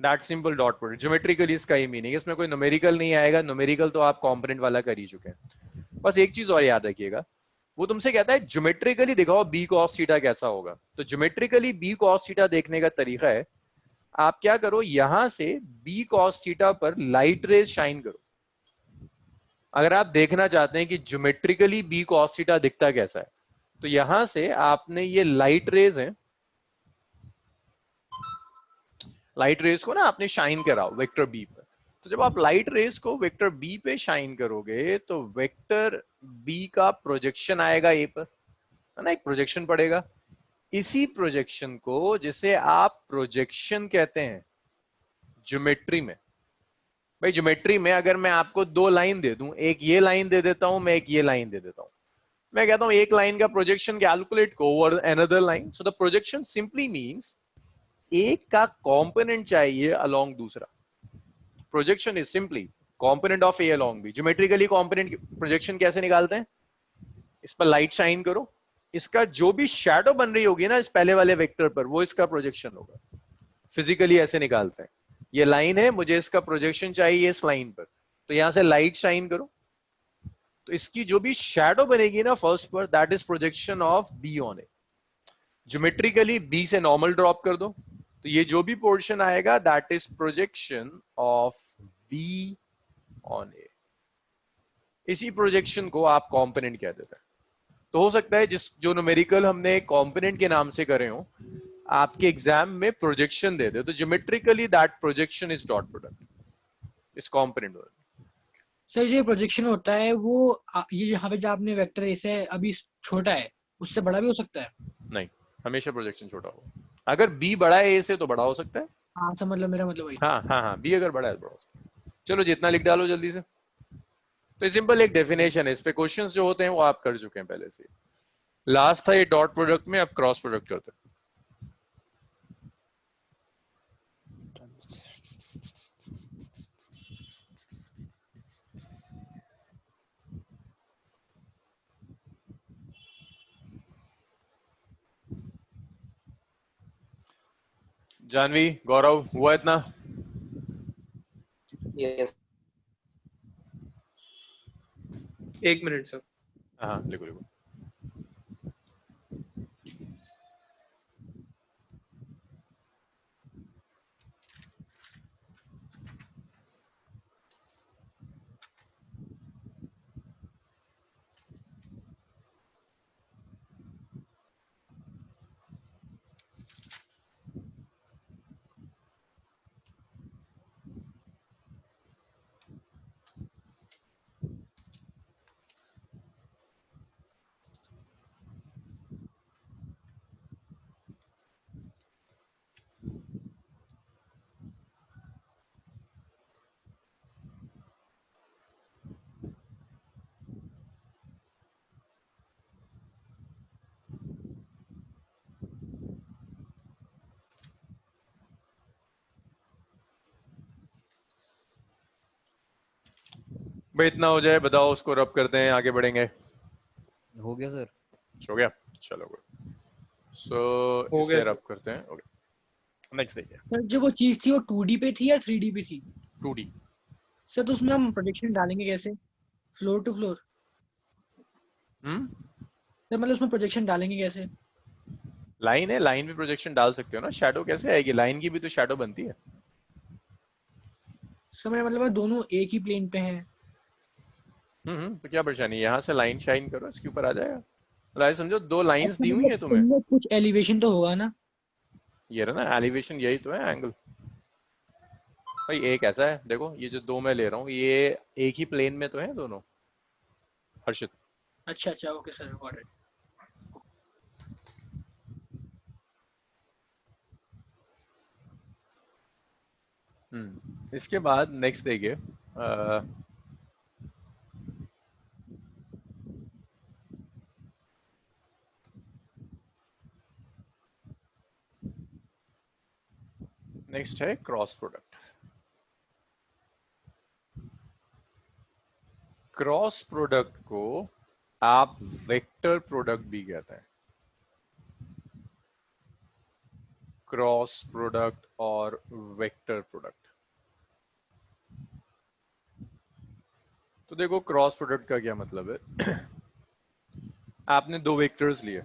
That simple dot product. Geometrically इसका ही मीनिंग, इसमें कोई न्यूमेरिकल नहीं आएगा। न्यूमेरिकल तो आप कंपोनेंट वाला कर ही चुके हैं। बस एक चीज और याद रखिएगा, वो तुमसे कहता है ज्योमेट्रिकली दिखाओ बी कॉस थीटा कैसा होगा। तो ज्योमेट्रिकली बी कॉस थीटा देखने का तरीका है, आप क्या करो, यहां से बी कॉस थीटा पर लाइट रेज शाइन करो। अगर आप देखना चाहते हैं कि ज्योमेट्रिकली बी कॉस थीटा दिखता कैसा है, तो यहां से आपने ये लाइट रेज है, लाइट रेज को ना आपने शाइन कराओ वेक्टर बी पर। तो जब आप लाइट रेज को वेक्टर बी पे शाइन करोगे तो वेक्टर बी का प्रोजेक्शन आएगा ए पर, है ना, एक प्रोजेक्शन पड़ेगा। इसी प्रोजेक्शन को जिसे आप प्रोजेक्शन कहते हैं ज्योमेट्री में। भाई ज्योमेट्री में अगर मैं आपको दो लाइन दे दूं, एक ये लाइन दे देता हूं, मैं एक ये लाइन दे देता हूं, मैं कहता हूं एक लाइन का प्रोजेक्शन कैलकुलेट को over another line. So the projection simply means एक का कंपोनेंट चाहिए अलोंग दूसरा। Projection is simply component of A along B. Geometrically component projection कैसे निकालते हैं? इस पर लाइट शाइन करो, इसका जो भी शैडो बन रही होगी ना इस पहले वाले वेक्टर पर, वो इसका प्रोजेक्शन होगा। फिजिकली ऐसे निकालते हैं, ये लाइन है, मुझे इसका प्रोजेक्शन चाहिए इस लाइन पर, तो यहां से लाइट शाइन करो, तो इसकी जो भी शैडो बनेगी ना फर्स्ट पर, that is projection of B on A. Geometrically B से नॉर्मल ड्रॉप कर दो, तो ये जो भी पोर्शन आएगा that is projection of B on A. इसी प्रोजेक्शन को आप कंपोनेंट कह देते हैं। तो हो सकता है जो न्यूमेरिकल हमने कंपोनेंट के नाम से करे हो, आपके एग्जाम में प्रोजेक्शन दे दे, तो geometrically that projection is dot product इस कंपोनेंट। सर ये प्रोजेक्शन होता है वो ये यहाँ पे जो आपने वेक्टर ऐसे अभी छोटा है उससे बड़ा भी हो सकता है? नहीं, हमेशा प्रोजेक्शन छोटा होगा। अगर बी बड़ा है ए से तो बड़ा हो सकता है। हाँ, मतलब मेरा मतलब वही। हाँ हाँ हाँ, बी अगर बड़ा है तो बड़ा हो सकता है। चलो जितना लिख डालो जल्दी से। तो सिंपल एक डेफिनेशन है, इस पे क्वेश्चंस जो होते हैं वो आप कर चुके हैं पहले से। लास्ट था ये डॉट प्रोडक्ट में, अब क्रॉस प्रोडक्ट करते हैं। जानवी, गौरव, हुआ इतना? यस। 1 minute sir. हाँ लिखो लिखो। भाई इतना हो जाए बताओ, उसको रब करते हैं, आगे बढ़ेंगे। हो गया सर। हो गया, चलो गुड। सो हो इसे गया सर। रब करते हैं। ओके, नेक्स्ट देखिए। सर जो वो चीज थी वो 2D पे थी या 3D पे थी? 2D। सर तो उसमें हम प्रोजेक्शन डालेंगे कैसे? Floor to floor? सर मतलब उसमें प्रोजेक्शन डालेंगे कैसे? लाइन है, लाइन पे प्रोजेक्शन डाल सकते हो ना। शैडो कैसे आएगी? लाइन की भी तो शैडो बनती है। सर मेरा मतलब है दोनों एक ही प्लेन पे हैं। तो क्या परेशानी है? यहाँ से लाइन शाइन करो, इसके ऊपर आ जाएगा। मतलब समझो दो लाइंस अच्छा दी हुई मतलब है तुम्हें। इनमें कुछ एलिवेशन तो होगा ना? ये रहा ना एलिवेशन, यही तो है एंगल। भाई एक ऐसा है, देखो ये जो दो मैं ले रहा हूँ ये एक ही प्लेन में तो है दोनों, हर्षित। अच्छा अच्छा, ओके सर, गॉट इट। इसके बाद नेक्स्ट देखिए। नेक्स्ट है क्रॉस प्रोडक्ट। क्रॉस प्रोडक्ट को आप वेक्टर प्रोडक्ट भी कहते हैं। क्रॉस प्रोडक्ट और वेक्टर प्रोडक्ट। तो देखो क्रॉस प्रोडक्ट का क्या मतलब है। आपने दो वेक्टर्स लिए,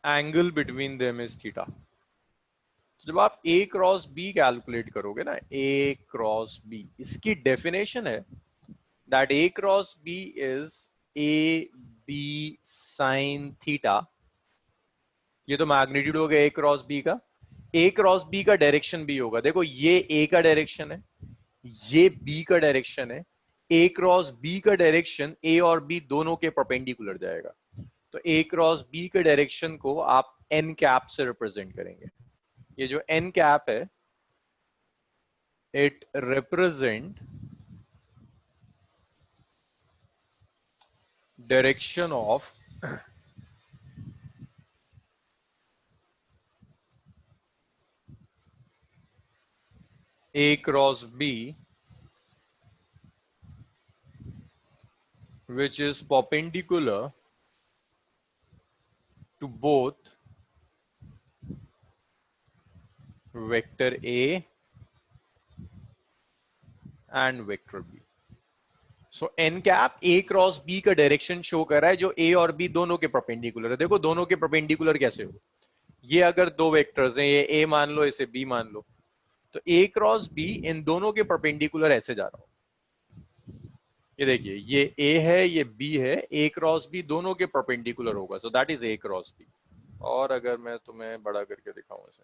angle between them is theta. जब आप ए क्रॉस बी कैलकुलेट करोगे ना, ए क्रॉस बी, इसकी डेफिनेशन है that A cross B is A B sine theta. ये तो मैग्नीट्यूड हो गया ए क्रॉस बी का। ए क्रॉस बी का डायरेक्शन भी होगा। देखो ये ए का डायरेक्शन है, ये बी का डायरेक्शन है। ए क्रॉस बी का डायरेक्शन ए और बी दोनों के परपेंडिकुलर जाएगा। तो ए क्रॉस बी के डायरेक्शन को आप एन कैप से रिप्रेजेंट करेंगे। ये जो एन कैप है, it represent direction of A cross B, which is perpendicular to both vector A and vector B. So n cap A cross B का डायरेक्शन शो कर रहा है जो A और B दोनों के परपेंडिकुलर है। देखो दोनों के परपेंडिकुलर कैसे हो, ये अगर दो वेक्टर्स हैं, ये A मान लो, इसे B मान लो, तो A क्रॉस B इन दोनों के परपेंडिकुलर ऐसे जा रहा हो। ये देखिए ये A है, ये B है, A क्रॉस B दोनों के परपेंडिकुलर होगा, सो that is A cross B। और अगर मैं तुम्हें बड़ा करके दिखाऊं इसे,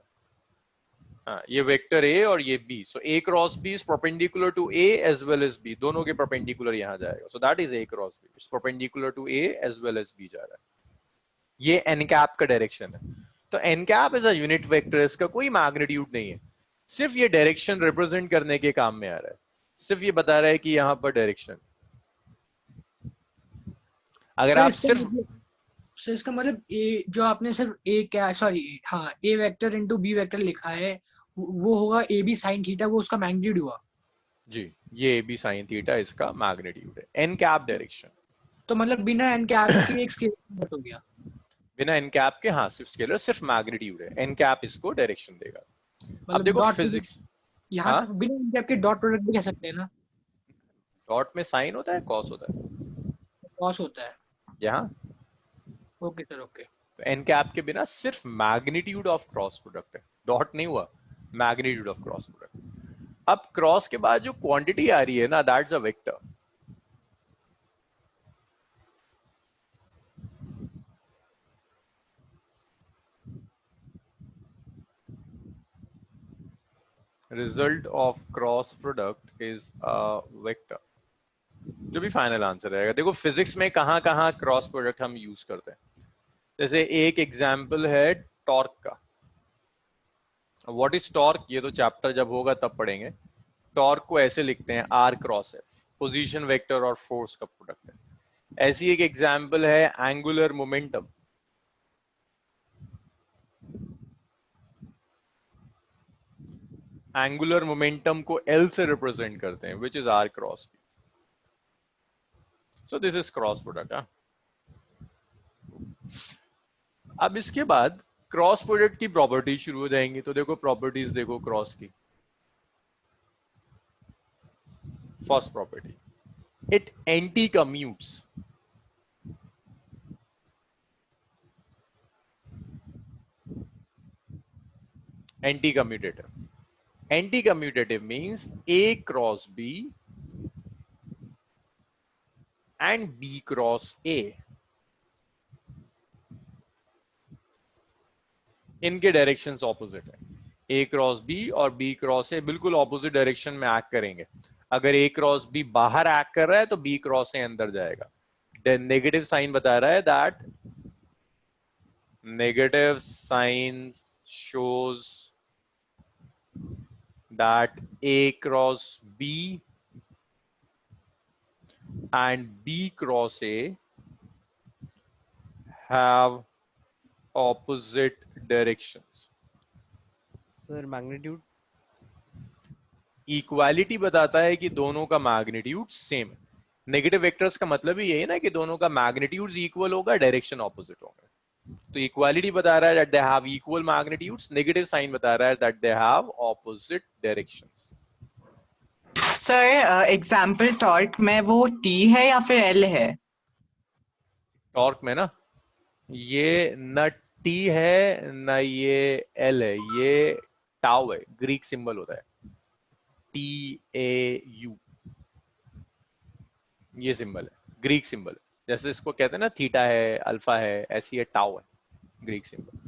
हाँ, ये वेक्टर ए और ये B, so A cross B is perpendicular to A as well as B, दोनों के परपेंडिकुलर यहाँ जाएगा, so that is A cross B, it's perpendicular to A as well as B जा रहा है। ये एन कैप का डायरेक्शन है। तो n cap is a unit vector, इसका कोई मैग्नीट्यूड नहीं है, सिर्फ ये डायरेक्शन रिप्रेजेंट करने के काम में आ रहा है, सिर्फ ये बता रहा है कि यहाँ पर डायरेक्शन। अगर आप सिर्फ सर इसका मतलब ए जो आपने सिर्फ ए क्या सॉरी हाँ ए वेक्टर इनटू बी वेक्टर लिखा है वो होगा ए बी साइन थीटा, वो उसका मैग्नीट्यूड हुआ जी, ये ए बी साइन थीटा इसका मैग्नीट्यूड है, एन कैप डायरेक्शन। तो मतलब बिना एन कैप के एक स्केलर हो गया, बिना एन कैप के हाँ सिर्फ स्केलर, सिर्फ मैग्नीट्यूड है, एन कैप इसको डायरेक्शन देगा। अब मतलब देखो डॉट फिजिक्स, यहाँ हाँ? बिना एन कैप के डॉट प्रोडक्ट भी कह सकते हैं ना? डॉट में साइन होता है, कॉस होता है, कॉस होता है। यहाँ ओके सर, ओके। तो एन कैप के बिना सिर्फ मैग्नीट्यूड ऑफ क्रॉस प्रोडक्ट है, डॉट नहीं हुआ, मैग्नीट्यूड ऑफ क्रॉस प्रोडक्ट। अब क्रॉस के बाद जो क्वांटिटी आ रही है ना, that's a vector. Result of cross product is a vector, जो भी फाइनल आंसर रहेगा। देखो फिजिक्स में कहां कहां क्रॉस प्रोडक्ट हम यूज करते हैं, जैसे एक एग्जाम्पल है टॉर्क का। व्हाट इज टॉर्क, ये तो चैप्टर जब होगा तब पढ़ेंगे। टॉर्क को ऐसे लिखते हैं r cross F, position vector और फोर्स का प्रोडक्ट है। ऐसी एक एग्जाम्पल है एंगुलर मोमेंटम। एंगुलर मोमेंटम को एल से रिप्रेजेंट करते हैं, which is r cross B. So this is cross product. अब इसके बाद क्रॉस प्रोडक्ट की प्रॉपर्टी शुरू हो जाएंगी। तो देखो प्रॉपर्टीज देखो क्रॉस की। First property, it anticommutes. Anticommutative, anticommutative means A cross B and B cross A, इनके डायरेक्शंस ऑपोजिट है। ए क्रॉस बी और बी क्रॉस ए बिल्कुल ऑपोजिट डायरेक्शन में एक्ट करेंगे। अगर ए क्रॉस बी बाहर एक्ट कर रहा है तो बी क्रॉस ए अंदर जाएगा। नेगेटिव साइन बता रहा है that negative sign shows that A cross B and B cross A have opposite directions. Sir magnitude equality बताता है कि दोनों का मैग्नीट्यूड सेम है। नेगेटिव वेक्टर्स का मतलब ही यही है ना कि दोनों का मैग्नीट्यूड इक्वल होगा, डायरेक्शन ऑपोजिट होंगे। तो इक्वालिटी बता रहा है that they have equal magnitudes, negative sign बता रहा है that they have opposite directions. Sir example torque में वो टी है या फिर एल है? टॉर्क में ना ये न टी है न ये एल है, ये टाउ है, ग्रीक सिंबल होता है TAU, ये सिंबल है, ग्रीक सिंबल है। जैसे इसको कहते हैं ना थीटा है, अल्फा है, ऐसी है टाउ है, ग्रीक सिंबल।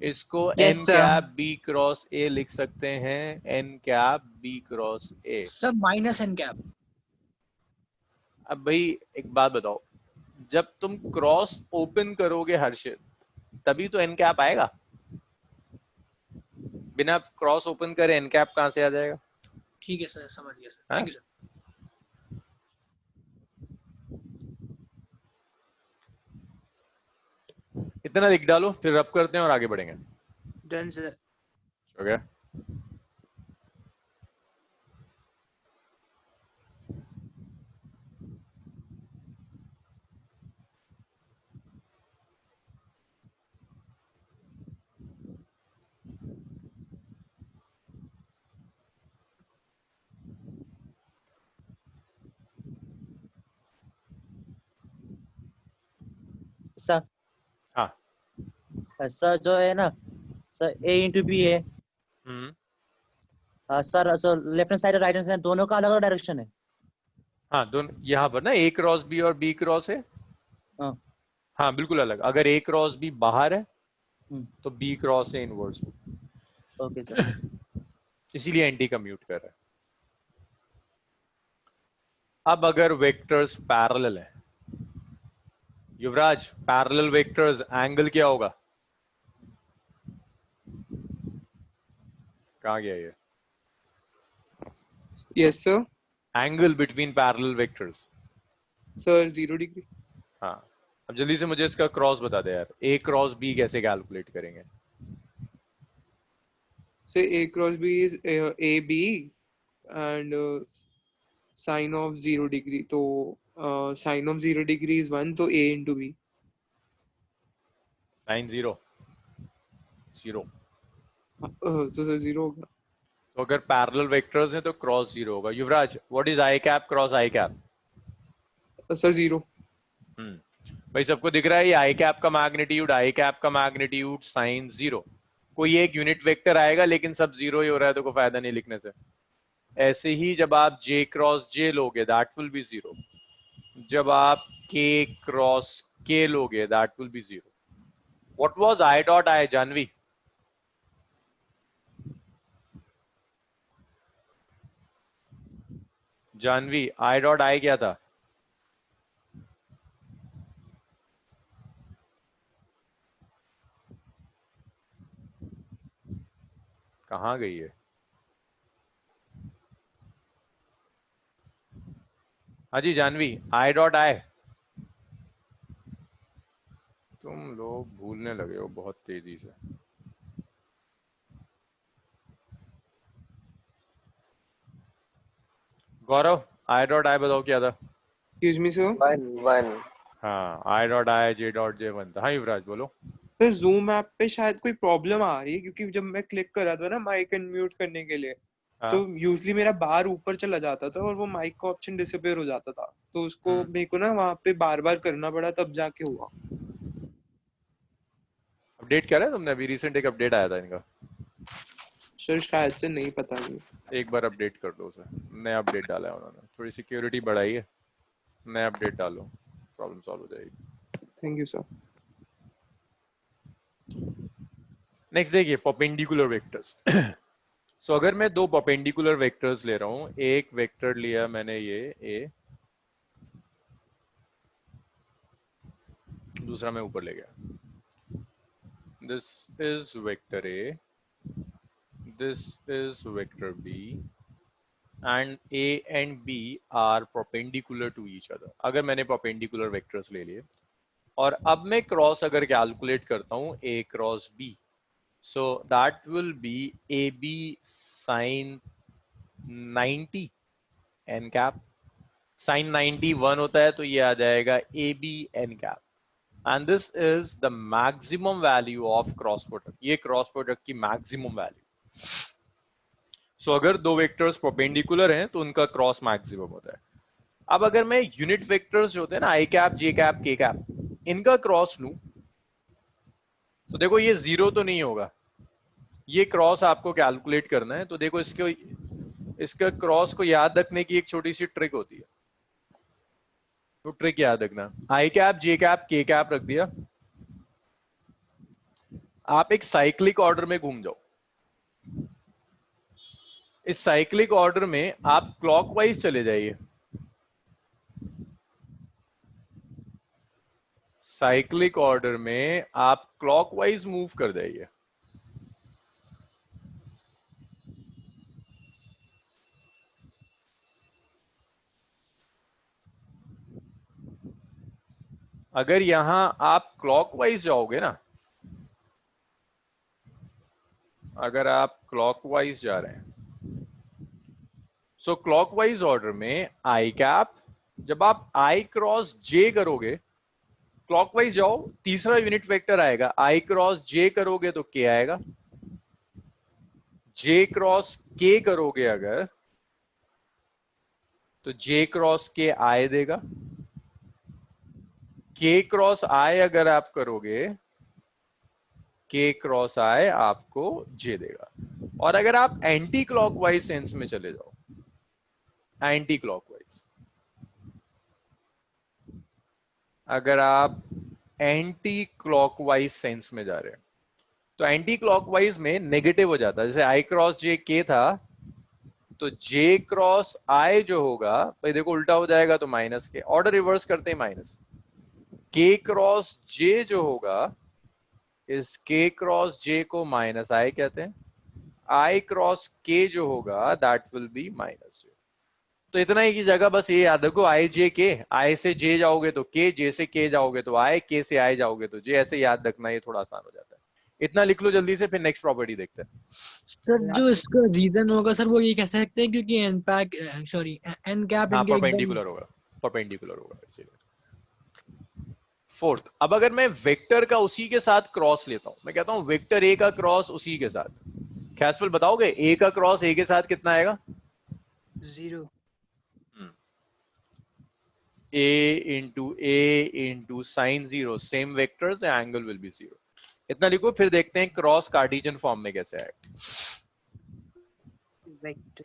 इसको Yes, n sir. Cap B cross A लिख सकते हैं, n cap B cross A. सब माइनस एन कैप। अब भाई एक बात बताओ, जब तुम क्रॉस ओपन करोगे हर्षित तभी तो n कैप आएगा, बिना क्रॉस ओपन करे n कैप कहां से आ जाएगा? ठीक है सर, समझ गया सर, हाँ? Thank you sir. इतना लिख डालो, फिर रब करते हैं और आगे बढ़ेंगे। Done sir. ओके सर हाँ सर जो है ना सर ए इंटू बी है sir, so left hand side और राइट हैंड साइड दोनों का अलग अलग डायरेक्शन है। हाँ, दोनों यहाँ पर ना ए क्रॉस बी और बी क्रॉस है। हाँ हाँ बिल्कुल अलग। अगर ए क्रॉस बी बाहर है हम्म, तो B cross A inverse. Okay sir. इसीलिए एंटी कम्यूट कर रहा है। अब अगर वेक्टर्स पैरेलल है, युवराज, पैरेलल वेक्टर्स एंगल क्या होगा? कहाँ गया ये? Yes sir. Angle between parallel vectors sir 0 degree. हाँ, अब जल्दी से मुझे इसका क्रॉस बता दे यार, ए क्रॉस बी कैसे कैलकुलेट करेंगे? So A cross B is AB and sine of 0 degree. तो sine of 0 degree is 1, तो A into B. साइन 0 तो सर 0 होगा। तो अगर पैरेलल वेक्टर्स हैं तो क्रॉस 0 होगा। Yuvraj, what is I cap cross I cap? Sir 0। भाई सबको दिख रहा है ये आई कैप का मैग्नीट्यूड, आई कैप का मैग्नीट्यूड साइन 0। कोई एक यूनिट वेक्टर आएगा लेकिन सब 0 ही हो रहा है तो कोई फायदा नहीं लिखने से। ऐसे ही जब आप j क्रॉस j लोगे दैट विल बी 0, जब आप k क्रॉस k लोगे that will be 0। What was i dot i, Janhvi? Janhvi, i dot i क्या था? कहाँ गई है? हाँ जी जानवी, i डॉट i। तुम लोग भूलने लगे हो बहुत तेजी से। गौरव, i डॉट i बताओ क्या था? Excuse me sir। 1 हाँ, i dot i j dot j 1 था। हाँ युवराज बोलो। सर जूम ऐप पे शायद कोई प्रॉब्लम आ रही है, क्योंकि जब मैं क्लिक कर रहा था ना माइक अनम्यूट करने के लिए, हाँ। तो यूजली मेरा बार ऊपर चला जाता था और वो माइक का ऑप्शन डिसअपीयर हो जाता था, तो उसको मेरे को ना वहाँ पे बार बार करना पड़ा, तब जाके हुआ। अपडेट करा है तुमने? अभी रिसेंट एक अपडेट आया था इनका। सर शायद से नहीं, पता नहीं। एक बार अपडेट कर दो उसे, नया अपडेट डाला है उन्होंने, थोड़ी सिक्योरिटी बढ़ाई है, नया अपडेट डालो, प्रॉब्लम सॉल्व हो जाएगी। Thank you sir. नेक्स्ट देखिए परपेंडिकुलर वेक्टर्स। सो अगर मैं दो परपेंडिकुलर वेक्टर्स ले रहा हूं, एक वेक्टर लिया मैंने ये ए, दूसरा मैं ऊपर ले गया। This is vector A, this is vector B and A and B are perpendicular to each other. अगर मैंने परपेंडिकुलर वेक्टर्स ले लिए और अब मैं क्रॉस अगर कैलकुलेट करता हूं A cross B, so that will be AB sin 90 n cap। sin 90 1 होता है तो ये आ जाएगा AB n cap and this is the maximum value of cross product। ये क्रॉस प्रोडक्ट की मैक्सिमम वैल्यू। सो अगर दो वेक्टर्स परपेंडिकुलर हैं तो उनका क्रॉस मैक्सिमम होता है। अब अगर मैं यूनिट वेक्टर्स जो होते हैं ना आई कैप जे कैप के कैप, इनका क्रॉस लूं तो देखो ये 0 तो नहीं होगा, ये क्रॉस आपको कैलकुलेट करना है। तो देखो इसका क्रॉस को याद रखने की एक छोटी सी ट्रिक होती है, तो ट्रिक याद रखना, आई कैप जे कैप के कैप रख दिया, आप एक साइक्लिक ऑर्डर में घूम जाओ। इस साइक्लिक ऑर्डर में आप क्लॉकवाइज चले जाइए, साइक्लिक ऑर्डर में आप क्लॉकवाइज मूव कर जाइए। अगर यहां आप क्लॉकवाइज जाओगे ना, अगर आप क्लॉकवाइज जा रहे हैं, सो क्लॉकवाइज ऑर्डर में आई कैप, जब आप आई क्रॉस जे करोगे, क्लॉकवाइज जाओ, तीसरा यूनिट वेक्टर आएगा, आई क्रॉस जे करोगे तो के आएगा, जे क्रॉस के करोगे अगर तो जे क्रॉस के आई देगा, के क्रॉस आई अगर आप करोगे, के क्रॉस आई आपको जे देगा। और अगर आप एंटी क्लॉकवाइज सेंस में चले जाओ, एंटी क्लॉकवाइज, अगर आप एंटी क्लॉकवाइज सेंस में जा रहे हैं तो एंटी क्लॉकवाइज में नेगेटिव हो जाता है। जैसे आई क्रॉस जे के था, तो जे क्रॉस आई जो होगा भाई देखो उल्टा हो जाएगा तो माइनस के, ऑर्डर रिवर्स करते हैं माइनस। के क्रॉस जे जो होगा इस के क्रॉस जे को माइनस आई कहते हैं, आई क्रॉस के जो होगा दैट विल बी माइनस जे। तो इतना ही की जगह बस ये याद रखो, आई जे के, आई से जे जाओगे तो के, जे से के जाओगे तो आई, के से आई जाओगे तो जे, ऐसे याद रखना, ये थोड़ा आसान हो जाता है। इतना लिख लो जल्दी से, फिर नेक्स्ट प्रॉपर्टी देखते हैं। सर जो इसका रीजन होगा सर वो ये कह सकते हैं क्योंकि n pack sorry n cap हाँ इनके एकदम परपेंडिकुलर होगा, परपेंडिकुलर होगा इसीलिए। फोर्थ, अब अगर मैं वेक्टर का उसी के साथ क्रॉस लेता हूं, मैं कहता हूं वेक्टर ए का क्रॉस उसी के साथ, कैसफुल बताओगे ए का क्रॉस ए के साथ कितना आएगा? 0 a into sin 0 same vectors, angle will be 0। इतना लिखो, फिर देखते हैं क्रॉस कार्टेशियन फॉर्म में कैसे आएगा। वेक्टर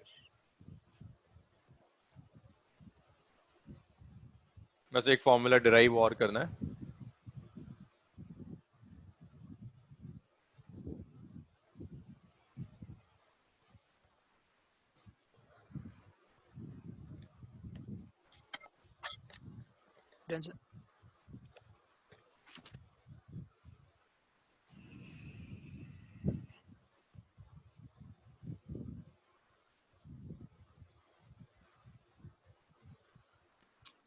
बस एक फॉर्मूला डिराइव और करना है। Done sir.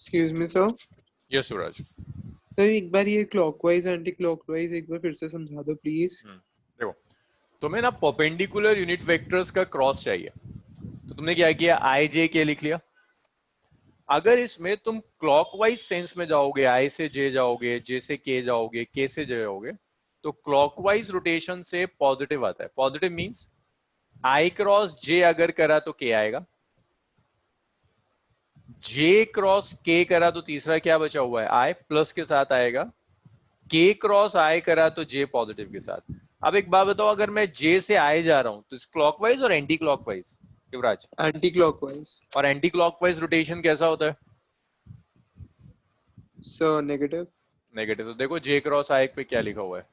Excuse me sir. Yes Suraj. Sir एक बार ये क्लॉकवाइज एंटी क्लॉकवाइज एक बार फिर से समझा दो प्लीज। देखो तुम्हें ना परपेंडिकुलर यूनिट वेक्टर्स का क्रॉस चाहिए, तो तुमने क्या किया, आई जे के लिख लिया। अगर इसमें तुम क्लॉकवाइज सेंस में जाओगे, आई से जे जाओगे, जे से के जाओगे, के से जे जाओगे, तो क्लॉकवाइज रोटेशन से पॉजिटिव आता है। पॉजिटिव मींस आई क्रॉस जे अगर करा तो के आएगा, जे क्रॉस के करा तो तीसरा क्या बचा हुआ है, आई प्लस के साथ आएगा, के क्रॉस आई करा तो जे पॉजिटिव के साथ। अब एक बात बताओ, अगर मैं जे से आई जा रहा हूं तो क्लॉकवाइज और एंटी क्लॉकवाइज? युवराज एंटी क्लॉकवाइज। और एंटी क्लॉकवाइज रोटेशन कैसा होता है? Sir negative. नेगेटिव। तो देखो जे क्रॉस आई पे क्या लिखा हुआ है?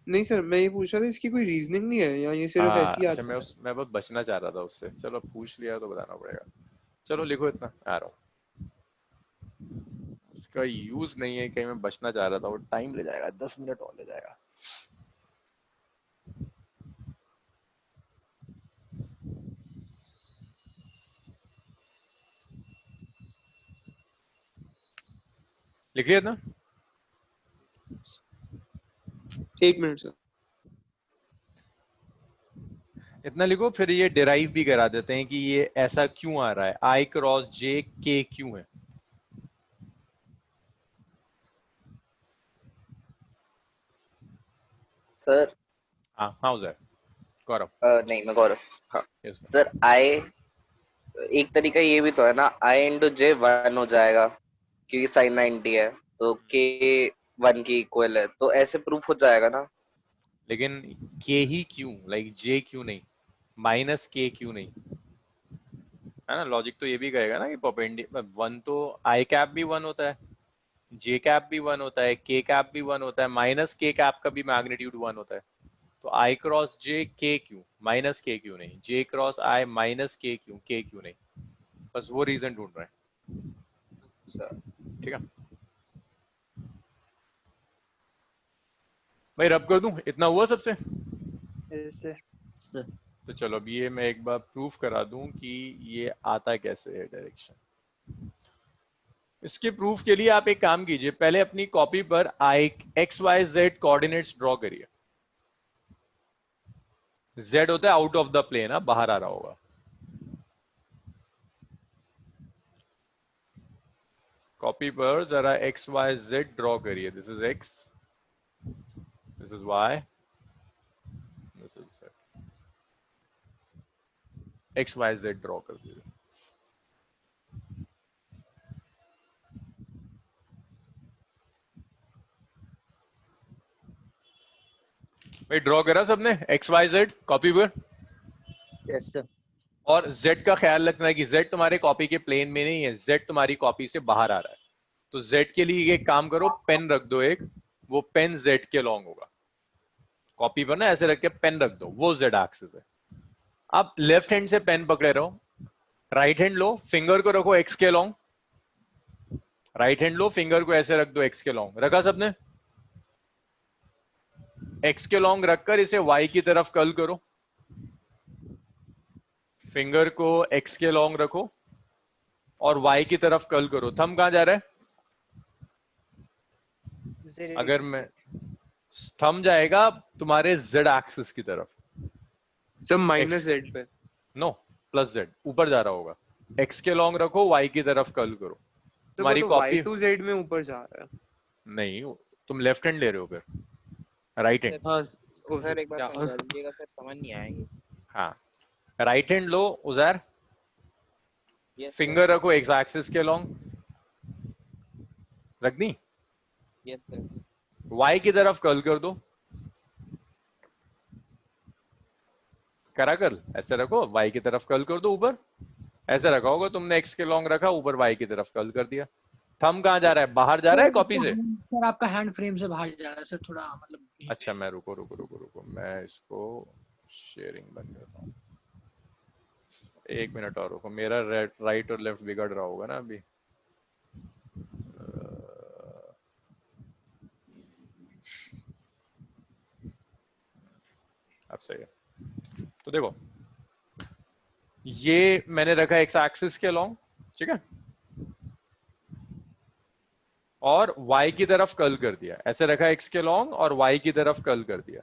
नहीं सर मैं ये पूछ रहा था इसकी कोई रीजनिंग नहीं है या ये सिर्फ ऐसी अच्छा, आता है? मैं बहुत बचना चाह रहा था उससे, चलो पूछ लिया तो बताना पड़ेगा। चलो लिखो, इतना आ रहा हूँ, इसका यूज नहीं है, कहीं मैं बचना चाह रहा था, वो टाइम ले जाएगा, 10 मिनट और ले जाएगा। लिख लिया ना? एक मिनट सर। इतना लिखो, फिर ये डिराइव भी करा देते हैं कि ये ऐसा क्यों आ रहा है, आई क्रॉस जे के क्यों है। सर हाँ हाउ दैट गौरव? नहीं मैं गौरव। हाँ Yes, सर आई एक तरीका ये भी तो है ना, आई इंटू जे 1 हो जाएगा क्योंकि साइन 90 है तो के 1 की इक्वल है, तो ऐसे प्रूफ हो जाएगा ना। लेकिन के ही क्यों, लाइक जे क्यों नहीं, माइनस के क्यों नहीं, है ना? लॉजिक तो ये भी कहेगा ना कि परपेंडिकुलर 1 तो आई कैप भी 1 होता है, जे कैप भी 1 होता है, के कैप भी 1 होता है, माइनस के कैप का भी मैग्नीट्यूड 1 होता है। तो आई क्रॉस जे के क्यों, माइनस के क्यों नहीं, जे क्रॉस आई माइनस के क्यों नहीं, बस वो रीजन ढूंढ रहे हैं। अच्छा ठीक है भाई, रब कर दूं, इतना हुआ सबसे? तो चलो अब ये मैं एक बार प्रूफ करा दूं कि ये आता कैसे है डायरेक्शन। इसके प्रूफ के लिए आप एक काम कीजिए, पहले अपनी कॉपी पर I X Y Z coordinates draw करिए। जेड होता है आउट ऑफ द प्लेन, बाहर आ रहा होगा। कॉपी पर जरा एक्स वाई जेड ड्रॉ करिए। This is x, this is y, this is z. X Y z draw कर दीजिए। भाई ड्रॉ करा सबने एक्स वाई जेड कॉपी पर? Yes sir. और z का ख्याल रखना है कि z तुम्हारे कॉपी के प्लेन में नहीं है, z तुम्हारी कॉपी से बाहर आ रहा है। तो z के लिए एक काम करो, पेन रख दो एक, वो पेन z के लॉन्ग होगा। कॉपी पर ना ऐसे रख के पेन रख दो, वो जेड एक्सिस है। अब लेफ्ट हैंड से पेन पकड़े रहो, राइट हैंड लो, फिंगर को रखो एक्स के लॉन्ग, राइट हैंड लो, फिंगर को ऐसे रख दो एक्स के लॉन्ग, रखा सबने? एक्स के लॉन्ग रखकर इसे वाई की तरफ कर्ल करो, फिंगर को एक्स के लॉन्ग रखो और वाई की तरफ कर्ल करो। थंब कहां जा रहा है? अगर मैं थंब जाएगा तुम्हारे जेड एक्सिस की तरफ, सब माइनस जेड पे, नो प्लस जेड, ऊपर जा रहा होगा। एक्स के लॉन्ग रखो, वाई की तरफ कर्ल करो। तो तुम्हारी वो कॉपी y2z में ऊपर जा रहा है। नहीं, तुम लेफ्ट हैंड ले रहे हो, फिर राइट हैंड। हाँ सर एक बार समझा दीजिएगा सर, समझ नहीं आएगी। हाँ, राइट हैंड लो उजैर, फिंगर रखो एक्स एक्सिस के लॉन्ग, रख दी? Yes sir. वाई की तरफ कर्ल कर दो, करा कर्ल, ऐसे रखो, वाई की तरफ कर्ल कर दो ऊपर, ऐसे रखा होगा तुमने, एक्स के लॉन्ग रखा, ऊपर वाई की तरफ कर्ल कर दिया। थंब कहां जा रहा है? बाहर जा रहा है कॉपी से? सर आपका हैंड फ्रेम से बाहर जा रहा है सर, थोड़ा मतलब। अच्छा, मैं रुको, मैं इसको शेयरिंग बंद करता हूँ, 1 मिनट और रुको, मेरा राइट और लेफ्ट बिगड़ रहा होगा ना अभी। अब सही है। तो देखो, ये मैंने रखा एक्स एक्सिस के लॉन्ग, ठीक है, और y की तरफ कर्ल कर दिया, ऐसे रखा एक्स के लॉन्ग और y की तरफ कर्ल कर दिया।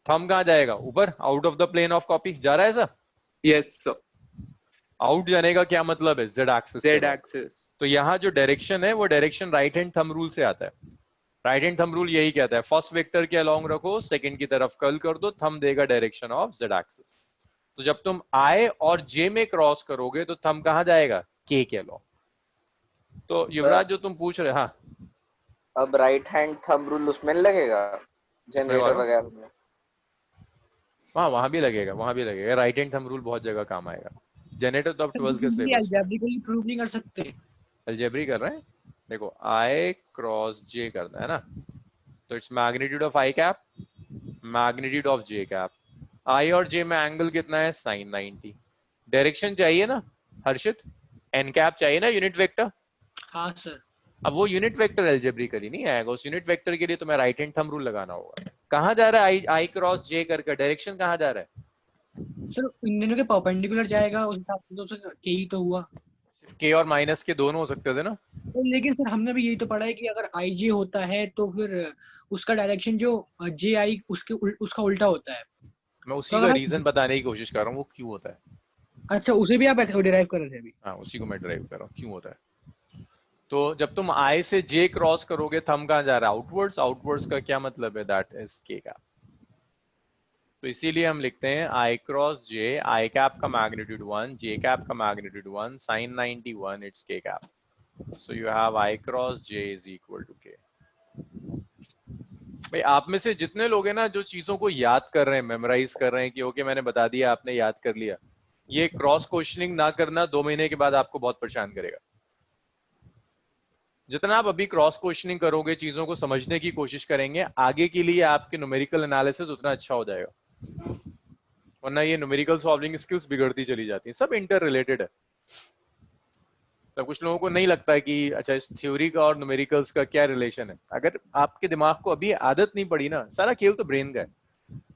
थंब कहां जाएगा? ऊपर, out of the plane of copy जा रहा है सर? Yes sir. आउट जाने का क्या मतलब है? Z axis. Z axis. तो यहाँ जो डायरेक्शन है वो direction right hand thumb rule से आता है। राइट हैंड थंब रूल यही कहता है, फर्स्ट वेक्टर के अलोंग रखो, सेकंड की तरफ कर्ल कर दो, थंब देगा डायरेक्शन ऑफ जेड एक्सिस। तो जब तुम आई और जे में क्रॉस करोगे तो थंब कहां जाएगा? के अलोंग। तो युवराज जो तुम पूछ रहे, हाँ, अब राइट हैंड थंब रूल उसमें लगेगा जनरेटर वगैरह में? हाँ, वहां भी लगेगा, राइट हैंड थंब रूल बहुत जगह काम आएगा। जनरेटर तो अब 12th के सिलेबस अलजेब्रिकली प्रूव नहीं कर सकते? अलजेब्री कर रहे हैं, देखो आई क्रॉस जे करना है ना, तो it's magnitude of I cap, magnitude of J cap. I और जे में एंगल कितना है? sin 90। डायरेक्शन चाहिए ना हर्षित, एन कैप चाहिए ना, यूनिट वेक्टर। हाँ सर। अब वो यूनिट वेक्टर अलजेब्रिकली नहीं आएगा, उस यूनिट वेक्टर के लिए तुम्हें राइट हैंड थंब रूल लगाना होगा। कहां जा रहा है आई क्रॉस जे करके? डायरेक्शन कहां जा रहा है सर? इन दोनों के परपेंडिकुलर जाएगा उस हिसाब से, तो सर के ही तो हुआ। के और माइनस के दोनों हो सकते थे ना। तो लेकिन सर हमने भी यही तो पढ़ा है कि अगर आई जे होता है तो फिर उसका डायरेक्शन जो जे आई उसका उल्टा होता है। मैं उसी का रीजन बताने की कोशिश कर रहा हूँ, वो क्यों होता है। अच्छा, उसे भी आप डिराइव कर रहे थे अभी? हाँ, उसी को मैं ड्राइव कर रहा हूँ, क्यों होता है। तो जब तुम आई से जे क्रॉस करोगे, थंब कहां जा रहा है? आउटवर्ड्स। आउटवर्ड्स का क्या मतलब है? दैट इज के का। तो इसीलिए हम लिखते हैं i cross j, i cap का मैग्नीट्यूड 1, जे कैप का magnitude 1, sin 91 it's k cap. So you have i cross j is equal to k. भाई आप में से जितने लोग हैं ना जो चीजों को याद कर रहे हैं, मेमोराइज कर रहे हैं कि ओके मैंने बता दिया, आपने याद कर लिया, ये क्रॉस क्वेश्चनिंग ना करना 2 महीने के बाद आपको बहुत परेशान करेगा। जितना आप अभी क्रॉस क्वेश्चनिंग करोगे, चीजों को समझने की कोशिश करेंगे, आगे के लिए आपके न्यूमेरिकल एनालिसिस उतना अच्छा हो जाएगा। वरना ये न्यूमेरिकल सॉल्विंग स्किल्स बिगड़ती चली जाती हैं। सब इंटर रिलेटेड है। तब कुछ लोगों को नहीं लगता है कि अच्छा इस थ्योरी का और न्यूमेरिकल्स का क्या रिलेशन है। अगर आपके दिमाग को अभी आदत नहीं पड़ी ना, सारा खेल तो ब्रेन का है।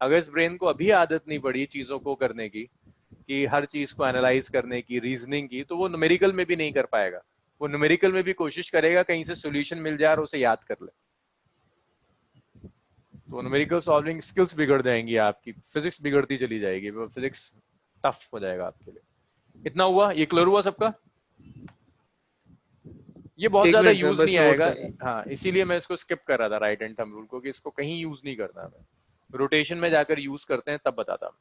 अगर इस ब्रेन को अभी आदत नहीं पड़ी चीजों को करने की, कि हर चीज को एनालाइज करने की, रीजनिंग की, तो वो न्यूमेरिकल में भी नहीं कर पाएगा। वो न्यूमेरिकल में भी कोशिश करेगा कहीं से सॉल्यूशन मिल जाए और उसे याद कर ले, तो न्यूमेरिकल सॉल्विंग स्किल्स बिगड़ जाएंगी आपकी, फिजिक्स बिगड़ती चली जाएगी, वो फिजिक्स टफ हो जाएगा आपके लिए। इतना हुआ? ये क्लियर हुआ सबका? ये बहुत ज्यादा यूज नहीं आएगा, हाँ, इसीलिए मैं इसको स्किप कर रहा था राइट हैंड थंब रूल को, कि इसको कहीं यूज नहीं करना है। रोटेशन में जाकर यूज करते हैं तब बताता हूं।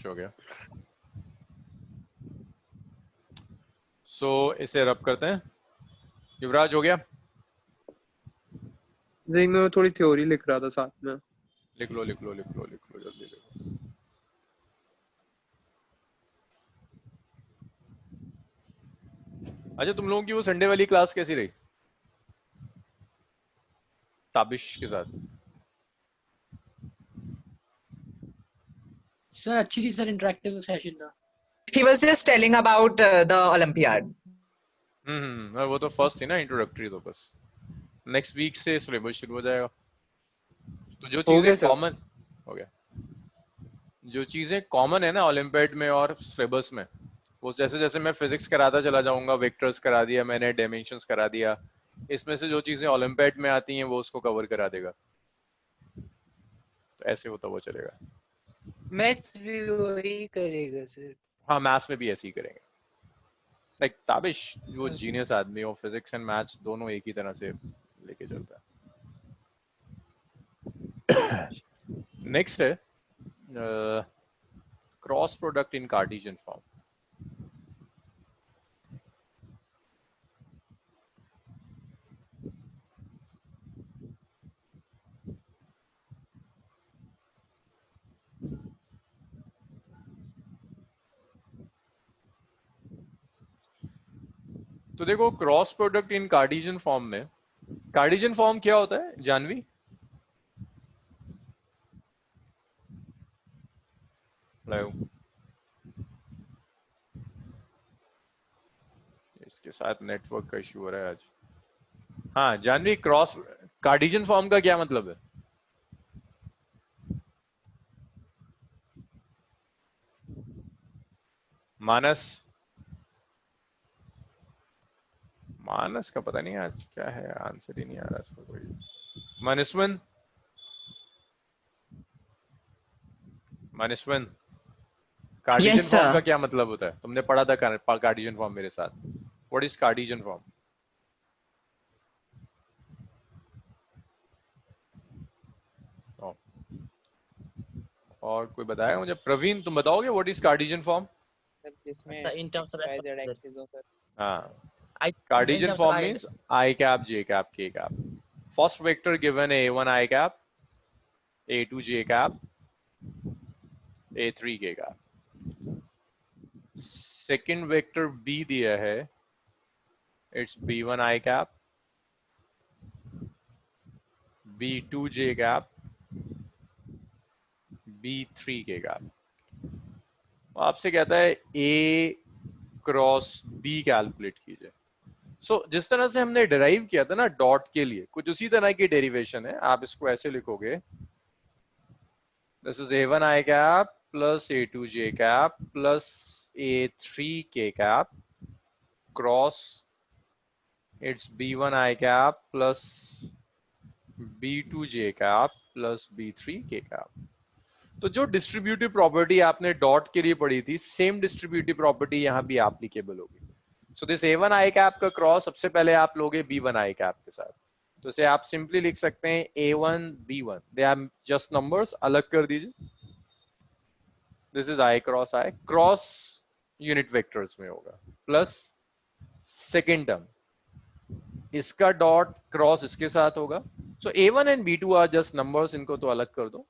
हो गया। सो इसे रब करते हैं। युवराज हो गया? मैं थोड़ी थ्योरी लिख रहा था साथ में। लिख लो जल्दी लिखो। अच्छा, तुम लोगों की वो संडे वाली क्लास कैसी रही ताबिश के साथ? सर अच्छी थी सर, इंटरेक्टिव सेशन था। He was just telling about the Olympiad. वो तो फर्स्ट थी ना, इंट्रोडक्टरी, तो बस नेक्स्ट वीक से सिलेबस शुरू हो जाएगा। तो जो हो चीजें गया सर। कॉमन हो गया, जो चीजें कॉमन है ना ओलंपियाड में और सिलेबस में, वो जैसे जैसे मैं फिजिक्स कराता चला जाऊंगा, वेक्टर्स करा दिया मैंने, डायमेंशंस करा दिया, इसमें से जो चीजें ओलंपियाड में आती हैं वो उसको कवर करा देगा। तो ऐसे होता वो चलेगा। मैथ्स भी वही करेगा सर। हाँ, मैथ्स में भी ऐसे ही करेंगे। लाइक ताबिश वो जीनियस आदमी, और फिजिक्स एंड मैथ्स दोनों एक ही तरह से लेके चलता है। नेक्स्ट है cross product in Cartesian form. तो देखो, cross product in Cartesian form में, कार्टेशियन फॉर्म क्या होता है जानवी? हेलो, इसके साथ नेटवर्क का इशू हो रहा है आज। हाँ जानवी, क्रॉस कार्टेशियन फॉर्म का क्या मतलब है? मानस, मानस का पता नहीं आज क्या है, आंसर ही नहीं आ रहा इसका कोई। मानसवन, मानसवन, कार्टेशियन Yes, फॉर्म sir. का क्या मतलब होता है? तुमने पढ़ा था कार्टेशियन फॉर्म मेरे साथ। What is Cartesian form? और कोई बताया मुझे? प्रवीण तुम बताओगे what is Cartesian form? Sir जिसमें Sir, in terms x of y z sir, axis हो सर। हाँ, I in Cartesian terms of form I means i cap, j cap, k cap. First vector given a1 i cap, a2 j cap, a3 k cap. Second vector b दिया है, it's b1 i cap, b2 j cap, b3 k cap. आपसे कहता है a क्रॉस b कैलकुलेट कीजिए। सो जिस तरह से हमने डिराइव किया था ना डॉट के लिए, कुछ उसी तरह की डेरिवेशन है। आप इसको ऐसे लिखोगे, this is a1 i cap plus a2 j cap plus a3 k cap cross it's b1 i cap plus b2 j cap plus b3 k cap। तो जो डिस्ट्रीब्यूटिव प्रॉपर्टी आपने डॉट के लिए पढ़ी थी, सेम डिस्ट्रीब्यूटिव प्रॉपर्टी यहां भी एप्लीकेबल होगी। So this a1 i cap का क्रॉस सबसे पहले आप लोगे b1 i cap के साथ, तो इसे आप सिंपली लिख सकते हैं a1 b1, they are just numbers, अलग कर दीजिए। This is i cross i, cross unit vectors में होगा, प्लस सेकेंड टर्म इसका डॉट क्रॉस इसके साथ होगा। So a1 and b2 are just numbers, इनको तो अलग कर दो।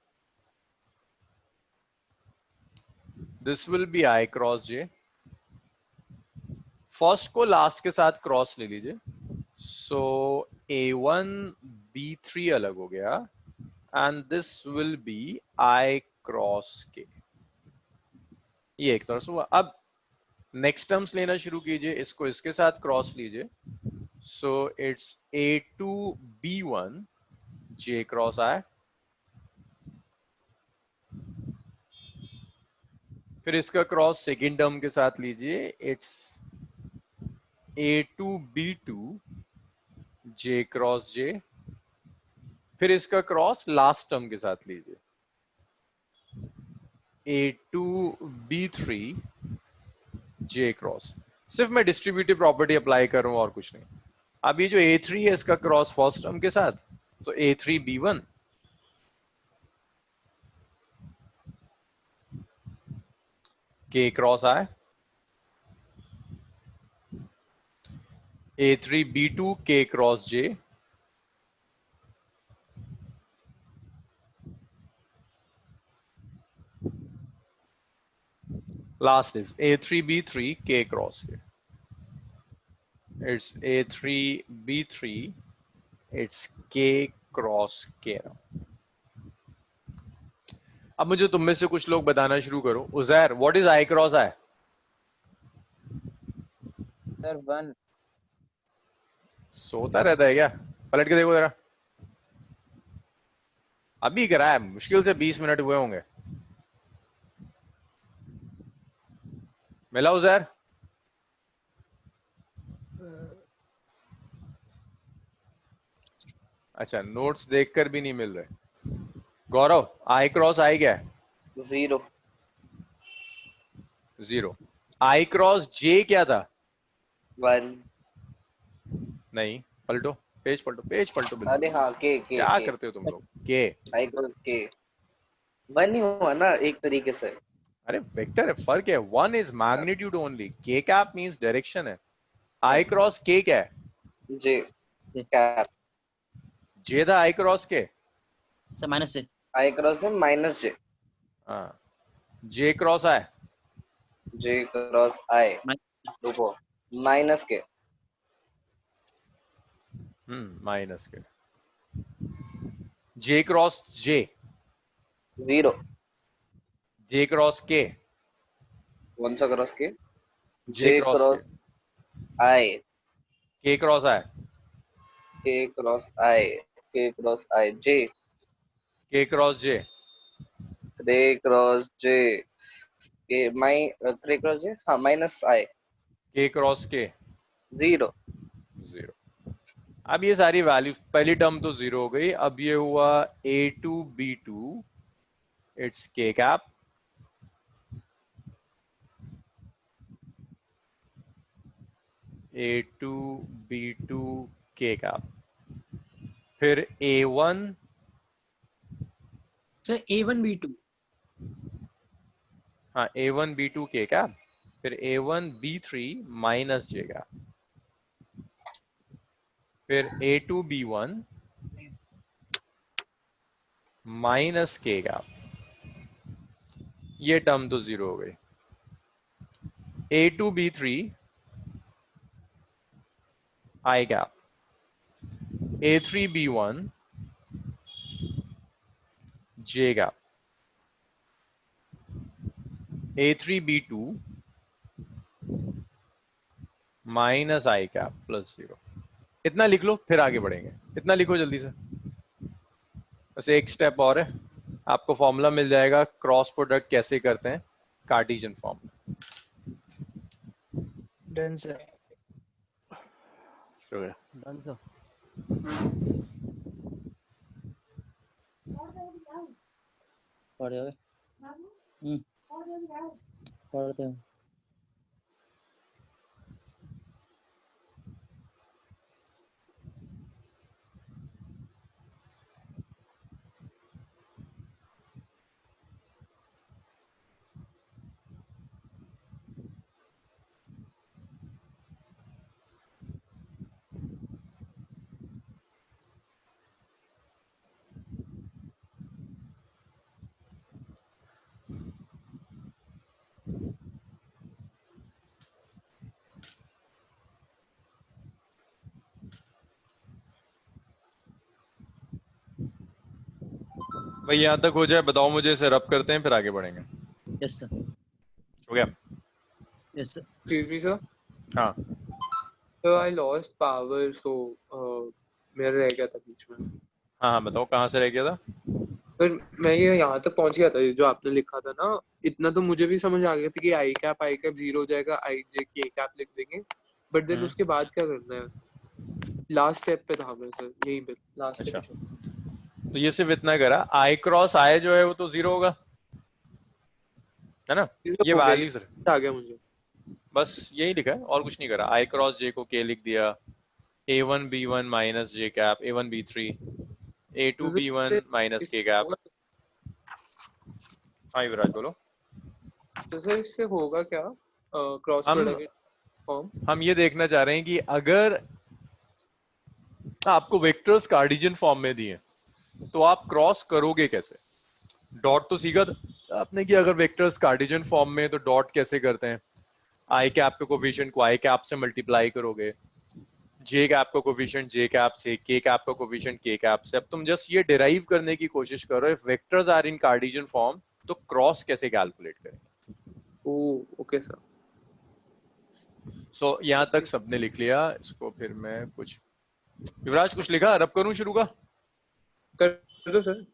This will be i cross j, first को लास्ट के साथ क्रॉस ले लीजिए। सो a1 b3 अलग हो गया, and this will be i cross k। ये एक तरह से हुआ। अब नेक्स्ट टर्म्स लेना शुरू कीजिए, इसको इसके साथ क्रॉस लीजिए। So it's a2 b1 j cross i, फिर इसका क्रॉस सेकेंड टर्म के साथ लीजिए, it's a2 b2 j cross j, फिर इसका क्रॉस लास्ट टर्म के साथ लीजिए, a2 b3 j क्रॉस। सिर्फ मैं डिस्ट्रीब्यूटिव प्रॉपर्टी अप्लाई कर रहा हूं और कुछ नहीं। अब ये जो a3 है इसका क्रॉस फर्स्ट टर्म के साथ, तो a3 b1 k cross i, a3 b2 k cross j, last is a3 b3 k cross k। it's A3 B3, it's K cross K now. अब मुझे तुम में से कुछ लोग बताना शुरू करो. Uzair, what is I cross I? Sir 1. सोता रहता है क्या? पलट के देखो जरा. अभी करा है, मुश्किल से 20 मिनट हुए होंगे. मिला उजैर? अच्छा, नोट्स देखकर भी नहीं मिल रहे. गौरव, I क्रॉस I क्या है? 0. 0. I क्रॉस J क्या था? 1. नहीं, पलटो, पेज पलटो, पेज पलटो. अरे बिल्कुल. हाँ, के क्या करते हो तुम लोग? के आई क्रॉस के 1 ही हुआ ना एक तरीके से. अरे वेक्टर है, फर्क है. 1 is magnitude only. K cap means direction है. I क्रॉस K क्या है? J cap. J था I cross K. Sir minus से आई क्रॉस है माइनस जे. हाँ. J cross I. J cross I. रुको, minus K. Minus K. J cross J. 0. J cross K. कौन सा cross K? J J cross cross I. K cross I. K cross I. K cross I. J. K cross J. के क्रॉस जे. के माइ के क्रॉस जे. हाँ, माइनस आई. K cross K. 0. 0. अब ये सारी वैल्यू, पहली टर्म तो 0 हो गई. अब ये हुआ A2 B2, it's K cap. A2 B2 K cap. फिर A1. Sir A1 B2. हाँ, A1 B2 K कैप. फिर A1 B3 minus J cap. फिर A2 B1 minus K cap. ये टर्म तो 0 हो गई. A2 B3 I cap. A3 B1 J cap. A3 B2 minus I cap plus 0. इतना लिख लो, फिर आगे बढ़ेंगे. इतना लिखो जल्दी से. बस एक स्टेप और है, आपको फॉर्मूला मिल जाएगा क्रॉस प्रोडक्ट कैसे करते हैं कार्टेशियन फॉर्म में. Done sir. शुक्रिया. Done sir. पढ़ जाओगे. पढ़ते हैं. भाई यहाँ तक हो जाए बताओ मुझे, इसे रब करते हैं फिर आगे बढ़ेंगे. Yes sir. हो गया? Yes sir. Excuse me, sir. हाँ. So I lost power, so मेरा रह गया था बीच में. हाँ हाँ बताओ कहाँ से रह गया था. पर मैं ये यहाँ तक पहुंच गया था, ये जो आपने लिखा था ना, इतना तो मुझे भी समझ आ गया था कि आई कैप 0 हो जाएगा, आई जे के कैप लिख देंगे. बट देन उसके बाद क्या करना है? लास्ट स्टेप पे था मैं सर, यहीं पे लास्ट अच्छा. स्टेप. तो ये सिर्फ इतना करा. I क्रॉस I जो है वो तो 0 होगा, है ना? ये वैल्यू सर आ गया मुझे. बस यही लिखा है और कुछ नहीं करा. I क्रॉस J को K लिख दिया. A1 B1 minus J cap. A1 B3 A2 B1 minus K cap. हाँ युवराज बोलो. तो सर इससे होगा क्या क्रॉस प्रोडक्ट फॉर्म? हम ये देखना चाह रहे हैं कि अगर आपको वेक्टर्स कार्टेशियन फॉर्म में दिए तो आप क्रॉस करोगे कैसे. डॉट तो सीखा आपने कि अगर वेक्टर्स कार्टेशियन फॉर्म में तो डॉट कैसे करते हैं. आई कैप के कोफिशिएंट को आई कैप से मल्टीप्लाई करोगे, जे कैप का कोफिशिएंट जे कैप से, के कैप का कोफिशिएंट के कैप से। अब तुम जस्ट ये डिराइव करने की कोशिश करो, if vectors are in Cartesian form तो क्रॉस कैसे कैलकुलेट करें। Okay sir. सो यहाँ तक सबने लिख लिया। इसको फिर मैं कुछ, युवराज कुछ लिखा, रब करूं शुरू का? कर दो सर।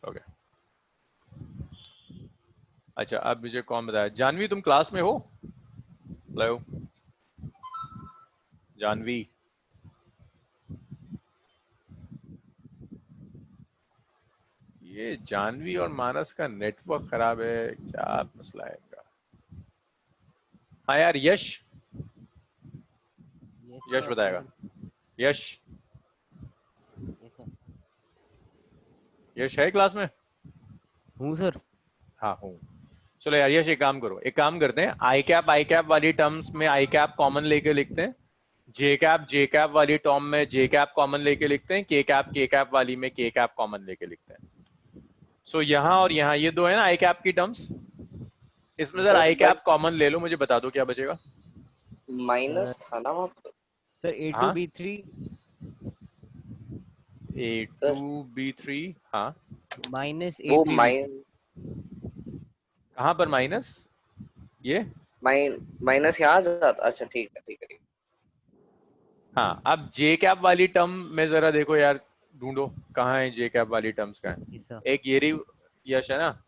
ओके अच्छा, अब मुझे कौन बताया? जानवी तुम क्लास में हो? लो जानवी, ये जानवी और मानस का नेटवर्क खराब है, क्या मसला है इनका? हाँ यार, यश, यश बताएगा। यश, यश है क्लास में? हूँ सर। हाँ हूँ। चलो यार यश, एक काम करो, एक काम करते हैं, आई कैप वाली टर्म्स में आई कैप कॉमन लेके लिखते हैं, जे कैप वाली टर्म में जे कैप कॉमन लेके लिखते हैं, के कैप वाली में के कैप कॉमन लेके लिखते हैं। सो यहाँ और यहाँ ये दो है ना आई कैप की टर्म्स, इसमें सर आई कैप कॉमन ले लो, मुझे बता दो क्या बचेगा। माइनस था ना वहाँ पर सर A2B3 A2B3 हाँ माइनस वो A3B3। कहाँ पर माइनस? ये माइनस यहाँ जाता। अच्छा ठीक है ठीक है। हाँ, अब जे कैप वाली टर्म में जरा देखो यार, ढूंढो कहाँ है जे कैप वाली टर्म्स का है। एक ये रही यश है ना,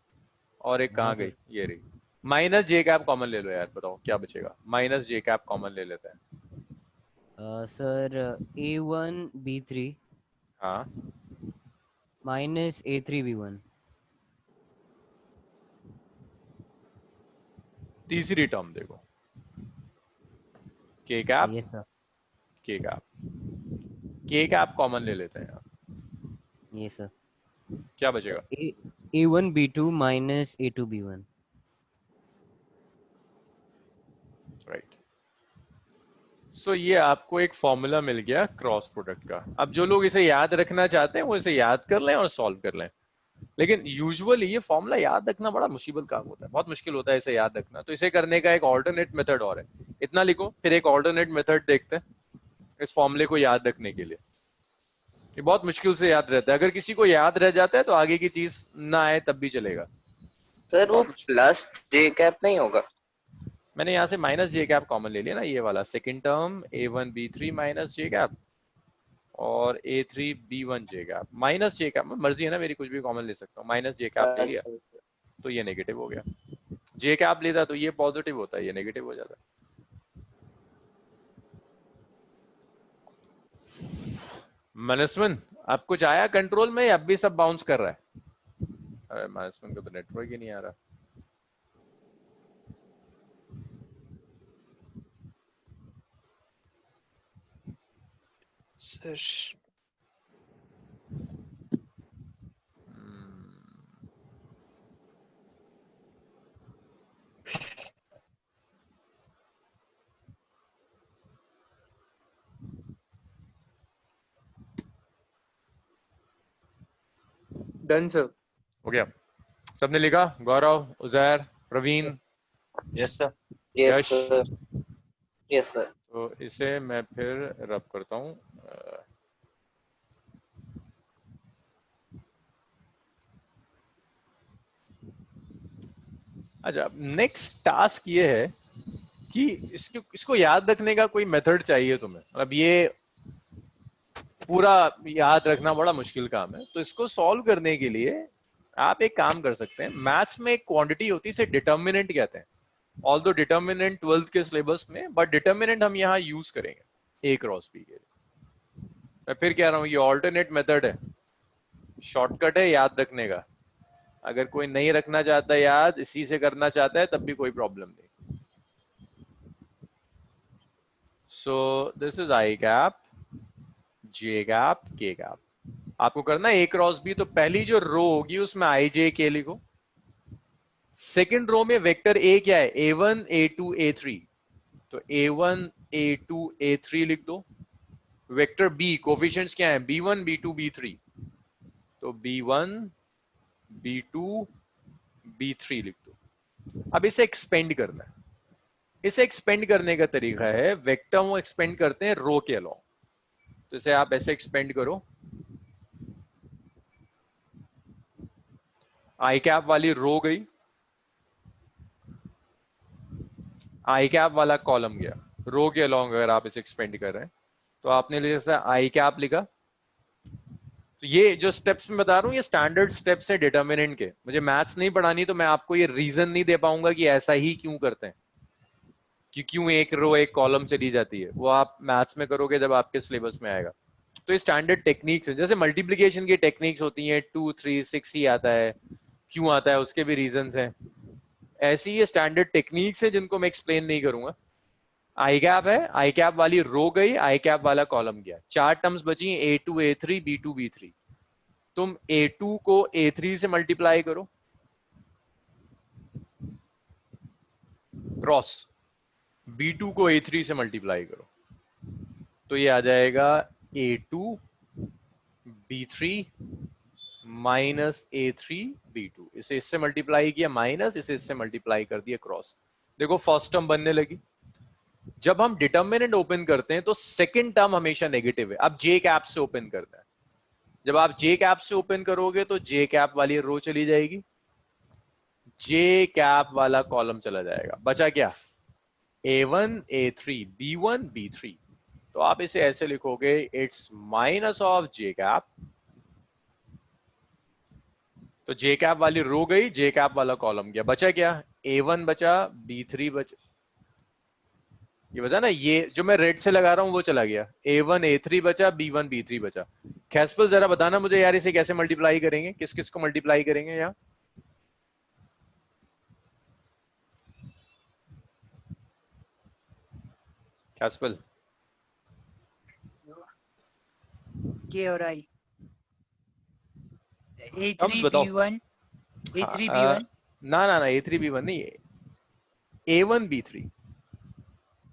और एक कहाँ गई, ये रही। माइनस जे कैप कॉमन ले लो यार, बताओ क्या बचेगा। माइनस जे कैप कॉमन ले लेते हैं। सर A1B3 हाँ माइनस A3B1। तीसरी टर्म देखो, के कैप, यस सर। के कैप कॉमन ले लेते हैं यार। Yes sir. क्या बचेगा? A1B2 minus A2B1। राइट। सो ये आपको एक फॉर्मूला मिल गया क्रॉस प्रोडक्ट का। अब जो लोग इसे याद रखना चाहते हैं वो इसे याद कर लें और सॉल्व कर लें, लेकिन यूजुअली ये फॉर्मूला याद रखना बड़ा मुश्किल काम होता है, बहुत मुश्किल होता है इसे याद रखना। तो इसे करने का एक ऑल्टरनेट मेथड और है, इतना लिखो फिर एक ऑल्टरनेट मेथड देखते हैं इस फॉर्मूले को याद रखने के लिए। ये बहुत मुश्किल से याद रहता है, अगर किसी को याद रह जाता है तो आगे की चीज ना आए तब भी चलेगा। सर वो प्लस जे कैप नहीं होगा? मैंने यहाँ से माइनस जे कैप कॉमन ले लिया ना, ये वाला second term A1B3 minus J cap और A3B1 जे कैप माइनस जे कैप, मर्जी है ना मेरी, कुछ भी कॉमन ले सकता हूँ। माइनस जे कैप ले लिया तो ये नेगेटिव हो गया, जे कैप लेता तो ये पॉजिटिव होता है, ये नेगेटिव हो जाता। मनस्वन अब कुछ आया कंट्रोल में या अब भी सब बाउंस कर रहा है? अरे मनस्वन का तो नेटवर्क ही नहीं आ रहा। Sir done sir. हो गया? सबने लिखा? Gaurav, Uzair, Praveen? Yes sir. Yes sir. Yes sir. तो इसे मैं फिर रब करता हूँ। अच्छा, नेक्स्ट टास्क ये है कि इसको याद रखने का कोई मेथड चाहिए तुम्हें। मतलब ये पूरा याद रखना बड़ा मुश्किल काम है, तो इसको सॉल्व करने के लिए आप एक काम कर सकते हैं। मैथ्स में एक क्वांटिटी होती है, इसे डिटर्मिनेंट कहते हैं। ऑल्दो डिटर्मिनेंट 12th के सिलेबस में, बट डिटर्मिनेंट हम यहाँ यूज करेंगे A क्रॉस B के लिए। मैं फिर कह रहा हूँ, ये ऑल्टरनेट मेथड है, शॉर्टकट है याद रखने का। अगर कोई नहीं रखना चाहता याद, इसी से करना चाहता है, तब भी कोई प्रॉब्लम नहीं। सो this is I cap, J cap, के कैप। आपको करना है A क्रॉस B, तो पहली जो रो होगी उसमें आई जे के लिखो। सेकेंड रो में वेक्टर A क्या है? A1 A2 A3, तो A1 A2 A3 लिख दो। वेक्टर B कोफिशिएंट्स क्या है? B1 B2 B3, तो B1 B2 B3 लिख दो। अब इसे एक्सपेंड करना है, इसे एक्सपेंड करने का तरीका है, वेक्टर वो एक्सपेंड करते हैं रो के अलोंग। तो इसे आप ऐसे एक्सपेंड करो, आई कैप वाली रो गई, आई कैप वाला कॉलम गया, रो के अलोंग अगर आप इसे एक्सपेंड कर रहे हैं तो आपने जैसे आई कैप लिखा। तो ये जो स्टेप्स मैं बता रहा हूं ये स्टैंडर्ड स्टेप्स है डिटर्मिनेंट के। मुझे मैथ्स नहीं पढ़ानी तो मैं आपको ये रीजन नहीं दे पाऊंगा कि ऐसा ही क्यों करते हैं, कि क्यों एक रो एक कॉलम से दी जाती है, वो आप मैथ्स में करोगे जब आपके सिलेबस में आएगा। तो ये स्टैंडर्ड टेक्निक्स है, जैसे मल्टीप्लीकेशन की टेक्निक्स होती हैं 2 3 6 ही आता है, क्यों आता है उसके भी रीजंस हैं। ऐसी ये स्टैंडर्ड टेक्निक्स है जिनको मैं एक्सप्लेन नहीं करूंगा। आई कैप है, आई कैप वाली रो गई, आई कैप वाला कॉलम गया, 4 टर्म्स बची A2 A3 B2 B3। तुम A2 को A3 से मल्टीप्लाई करो, क्रॉस B2 को A3 से मल्टीप्लाई करो, तो ये आ जाएगा A2 B3 minus A3 B2। इसे इससे मल्टीप्लाई किया माइनस, इसे इससे मल्टीप्लाई कर दिया क्रॉस। देखो फर्स्ट टर्म बनने लगी। जब हम डिटर्मिनेंट ओपन करते हैं तो सेकंड टर्म हमेशा नेगेटिव है। अब जे कैप से ओपन करना है, जब आप जे कैप से ओपन करोगे तो जे कैप वाली रो चली जाएगी, जे कैप वाला कॉलम चला जाएगा, बचा क्या A1 A3 B1 B3। तो आप इसे ऐसे लिखोगे, it's minus of J cap. तो जे कैप वाली रो गई, जे कैप वाला कॉलम गया, बचा क्या A1 बचा B3 बचा, ये बचा ना, ये जो मैं रेड से लगा रहा हूं वो चला गया, A1 A3 बचा, B1 B3 बचा। कैस्पल जरा बताना मुझे यार इसे कैसे मल्टीप्लाई करेंगे, किस किस को मल्टीप्लाई करेंगे यहाँ? कैस्पल के और आई टर्म्स A3 बताओ। B1 A3 हाँ, B1 ना ना ना A3 B1 नहीं, A1 B3,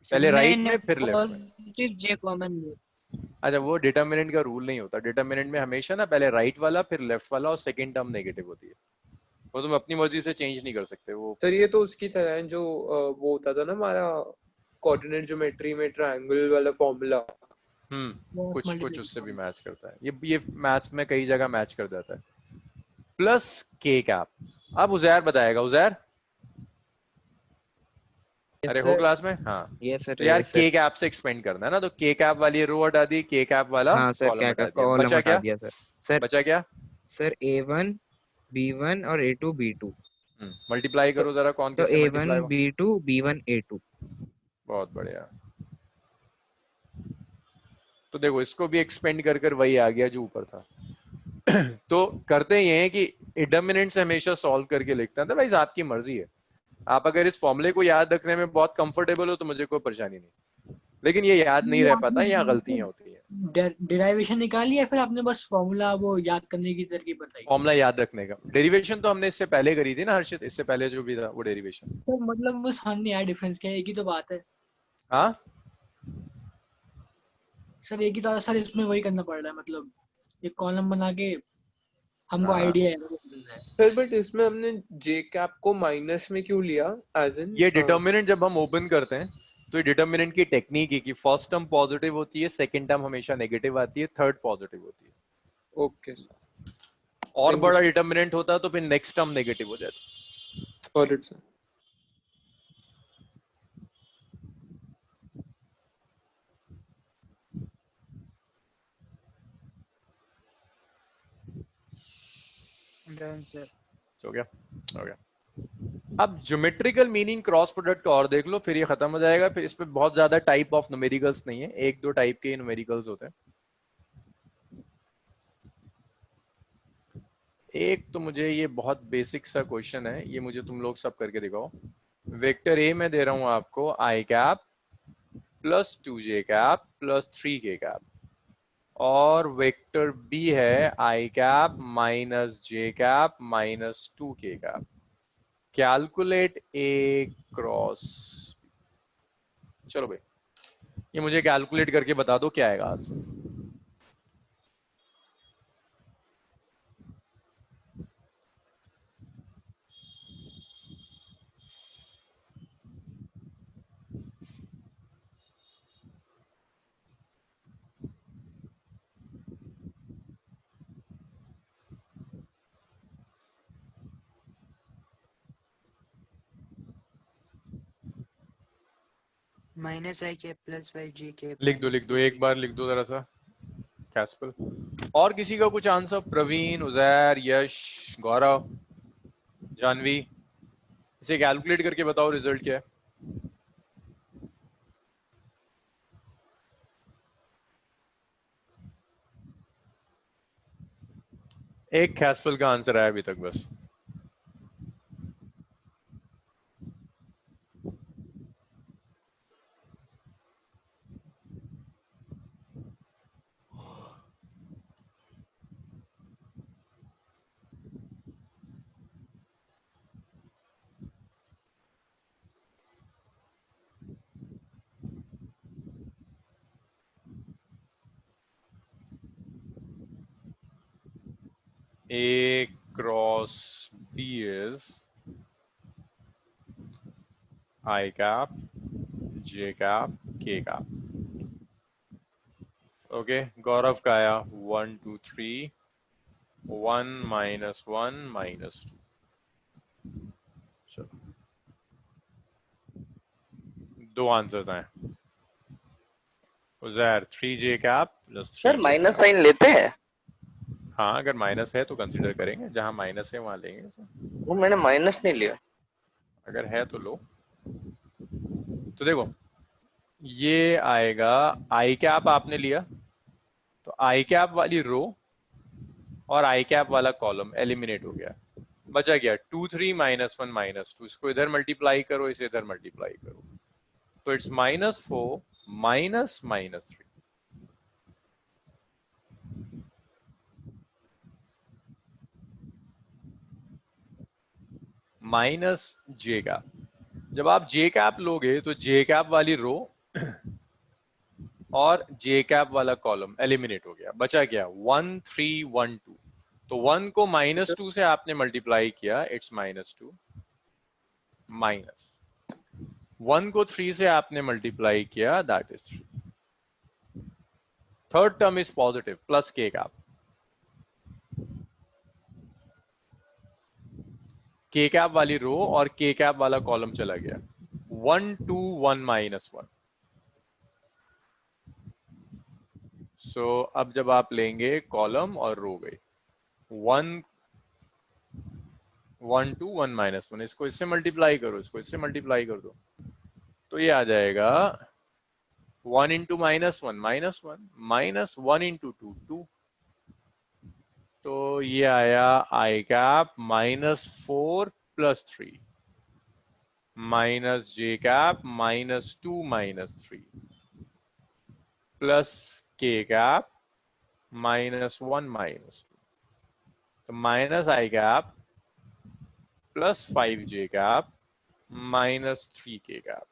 पहले राइट मैंने में फिर लेफ्ट में। पॉजिटिव जे कॉमन लिया। अच्छा, वो डिटर्मिनेंट का रूल नहीं होता, डिटर्मिनेंट में हमेशा ना पहले राइट वाला फिर लेफ्ट वाला और सेकंड टर्म नेगेटिव होती है, वो तुम अपनी मर्जी से चेंज नहीं कर सकते वो। सर ये तो उसकी तरह है जो वो होता था ना हमारा कोऑर्डिनेट ज्योमेट्री में ट्रायंगल वाला फॉर्मूला। कुछ कुछ उससे भी मैच करता है, ये मैथ्स में कई जगह मैच कर जाता है। प्लस के कैप। अब उजैर बताएगा, उजैर अरे हो क्लास में? हाँ यस सर, तो यार यस के सर। कैप से एक्सपेंड करना है ना, तो के कैप वाली रो हटा दी, के कैप वाला हाँ सर, कॉलम क्या हटा क्या दिया, कॉलम बचा हटा क्या? दिया सर। सर बचा क्या? सर A1 B1 और A2 B2। मल्टीप्लाई तो करो जरा, कौन तो किससे A1 मल्टीप्लाई हुआ? B2 B1 A2। बहुत बढ़िया। तो देखो इसको भी एक्सपेंड कर कर वही आ गया जो ऊपर था। तो करते ये हैं कि डिटर्मिनेंट से हमेशा सॉल्व करके लिखते हैं, अदरवाइज आपकी मर्जी है। आप अगर इस फॉर्मूले को याद रखने में बहुत कंफर्टेबल हो तो मुझे कोई परेशानी नहीं, लेकिन ये याद नहीं रह पाता, यहाँ गलतियां होती हैं। डेरिवेशन निकाली या फिर आपने बस फॉर्मूला वो याद करने की तरकीब बताई? फॉर्मूला याद रखने का, डेरिवेशन तो हमने इससे पहले करी थी ना हर्षित, इससे पहले जो भी था वो डेरिवेशन। तो मतलब मुझे समझ नहीं आया डिफरेंस क्या है, एक ही तो बात है हाँ सर, एक ही तो सर, इसमें वही करना पड़ रहा है, मतलब एक कॉलम बना के हमको हाँ। आइडिया है वो करना है। सर बट इसमें हमने जे कैप को माइनस में क्यों लिया, एज इन ये डिटर्मिनेंट जब हम ओपन करते हैं तो ये डिटर्मिनेंट की टेक्निक है कि फर्स्ट टर्म पॉजिटिव होती है, सेकंड टर्म हमेशा नेगेटिव आती है, थर्ड पॉजिटिव होती है। ओके सर, और थैंक यू बड़ा सर। डिटर्मिनेंट होता है तो फिर नेक्स्ट टर्म नेगेटिव हो जाता got it sir. Done sir. है। हो गया। अब ज्योमेट्रिकल मीनिंग क्रॉस प्रोडक्ट का और देख लो, फिर ये खत्म हो जाएगा। फिर इस पे बहुत ज्यादा टाइप ऑफ न्यूमेरिकल्स नहीं है, एक दो टाइप के न्यूमेरिकल्स होते हैं। एक तो मुझे ये बहुत बेसिक सा क्वेश्चन है, ये मुझे तुम लोग सब करके दिखाओ। वेक्टर ए में दे रहा हूं आपको I cap plus 2j cap plus 3k cap, और वेक्टर बी है I cap minus J cap minus 2k cap. Calculate A cross. चलो भाई, ये मुझे कैलकुलेट करके बता दो क्या आएगा आंसर। माइनस आई कैप प्लस वाई जे कैप लिख दो एक बार लिख दो जरा सा कैस्पल। और किसी का कुछ आंसर? प्रवीण, उजैर, यश, गौरव, जानवी, इसे कैलकुलेट करके बताओ रिजल्ट क्या है। एक कैस्पल का आंसर आया अभी तक बस। A cross B is I cap, J cap, K cap. Okay, Gaurav का आया 1 2 3 1 -1 -2। चलो, दो आंसर्स आए। Uzair 3J cap plus 3 sir J minus cap. Sign लेते हैं? हाँ, अगर माइनस है तो कंसीडर करेंगे, जहां माइनस है वहां लेंगे। वो मैंने माइनस नहीं लिया। अगर है तो लो। तो देखो, ये आएगा आई कैप आपने लिया, तो आई कैप वाली रो और आई कैप वाला कॉलम एलिमिनेट हो गया, बचा गया 2 3 -1 -2। इसको इधर मल्टीप्लाई करो, इसे इधर मल्टीप्लाई करो, तो इट्स -4 -3 माइनस जे कैप। जब आप जे कैप लोगे तो जे कैप वाली रो और जे कैप वाला कॉलम एलिमिनेट हो गया, बचा गया 1 3 1 2। तो 1 को -2 से आपने मल्टीप्लाई किया, इट्स -2 माइनस 1 को 3 से आपने मल्टीप्लाई किया, that is 3। Third term is positive plus के कैप। के कैप वाली रो और के कैप वाला कॉलम चला गया, 1 2 1 -1। सो अब जब आप लेंगे कॉलम और रो गई 1 1 2 1 -1, इसको इससे मल्टीप्लाई करो, इसको इससे मल्टीप्लाई कर दो, तो ये आ जाएगा 1 इंटू -1 -1 इंटू 2 2। तो ये आया आई cap -4 +3 minus J cap -2 -3 plus के कैप -1 -2। तो माइनस आई कैप प्लस 5 जे कैप -3 के कैप।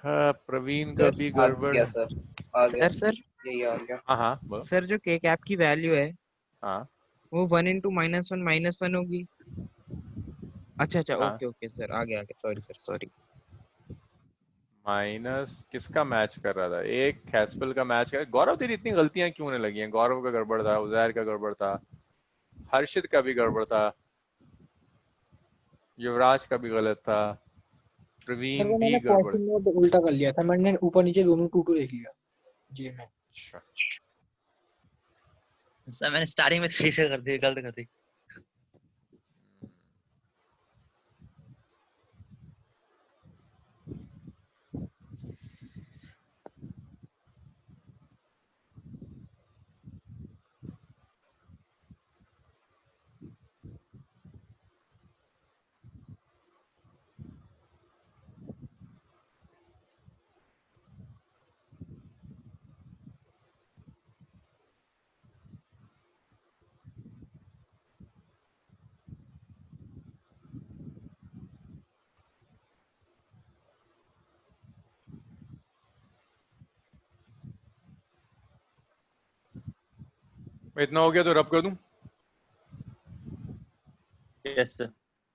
हाँ, प्रवीण का सर भी आ गड़बड़ गया है। सर, आ गया। सर यही आ गया। हाँ हाँ बोलो। सर जो के कैप की वैल्यू है हाँ वो 1 इंटू -1 होगी। अच्छा अच्छा, हाँ, ओके ओके सर, आगे आगे, सॉरी सर सॉरी। माइनस किसका मैच कर रहा था? एक कैस्पल का मैच कर। गौरव तेरी इतनी गलतियां क्यों होने लगी हैं? गौरव का गड़बड़ था, उजैर का गड़बड़ था, हर्षित का भी गड़बड़ था, युवराज का भी गलत था, सर प्रवीण वो भी मैंने गड़बड़। क्वेश्चन में उल्टा कर लिया था, मैंने ऊपर नीचे दोनों 2 2 लिख लिया जी में। अच्छा, सर मैंने स्टार्टिंग में 3 से कर दी, गलत कर दी। इतना हो गया तो रब कर दूं? Yes sir.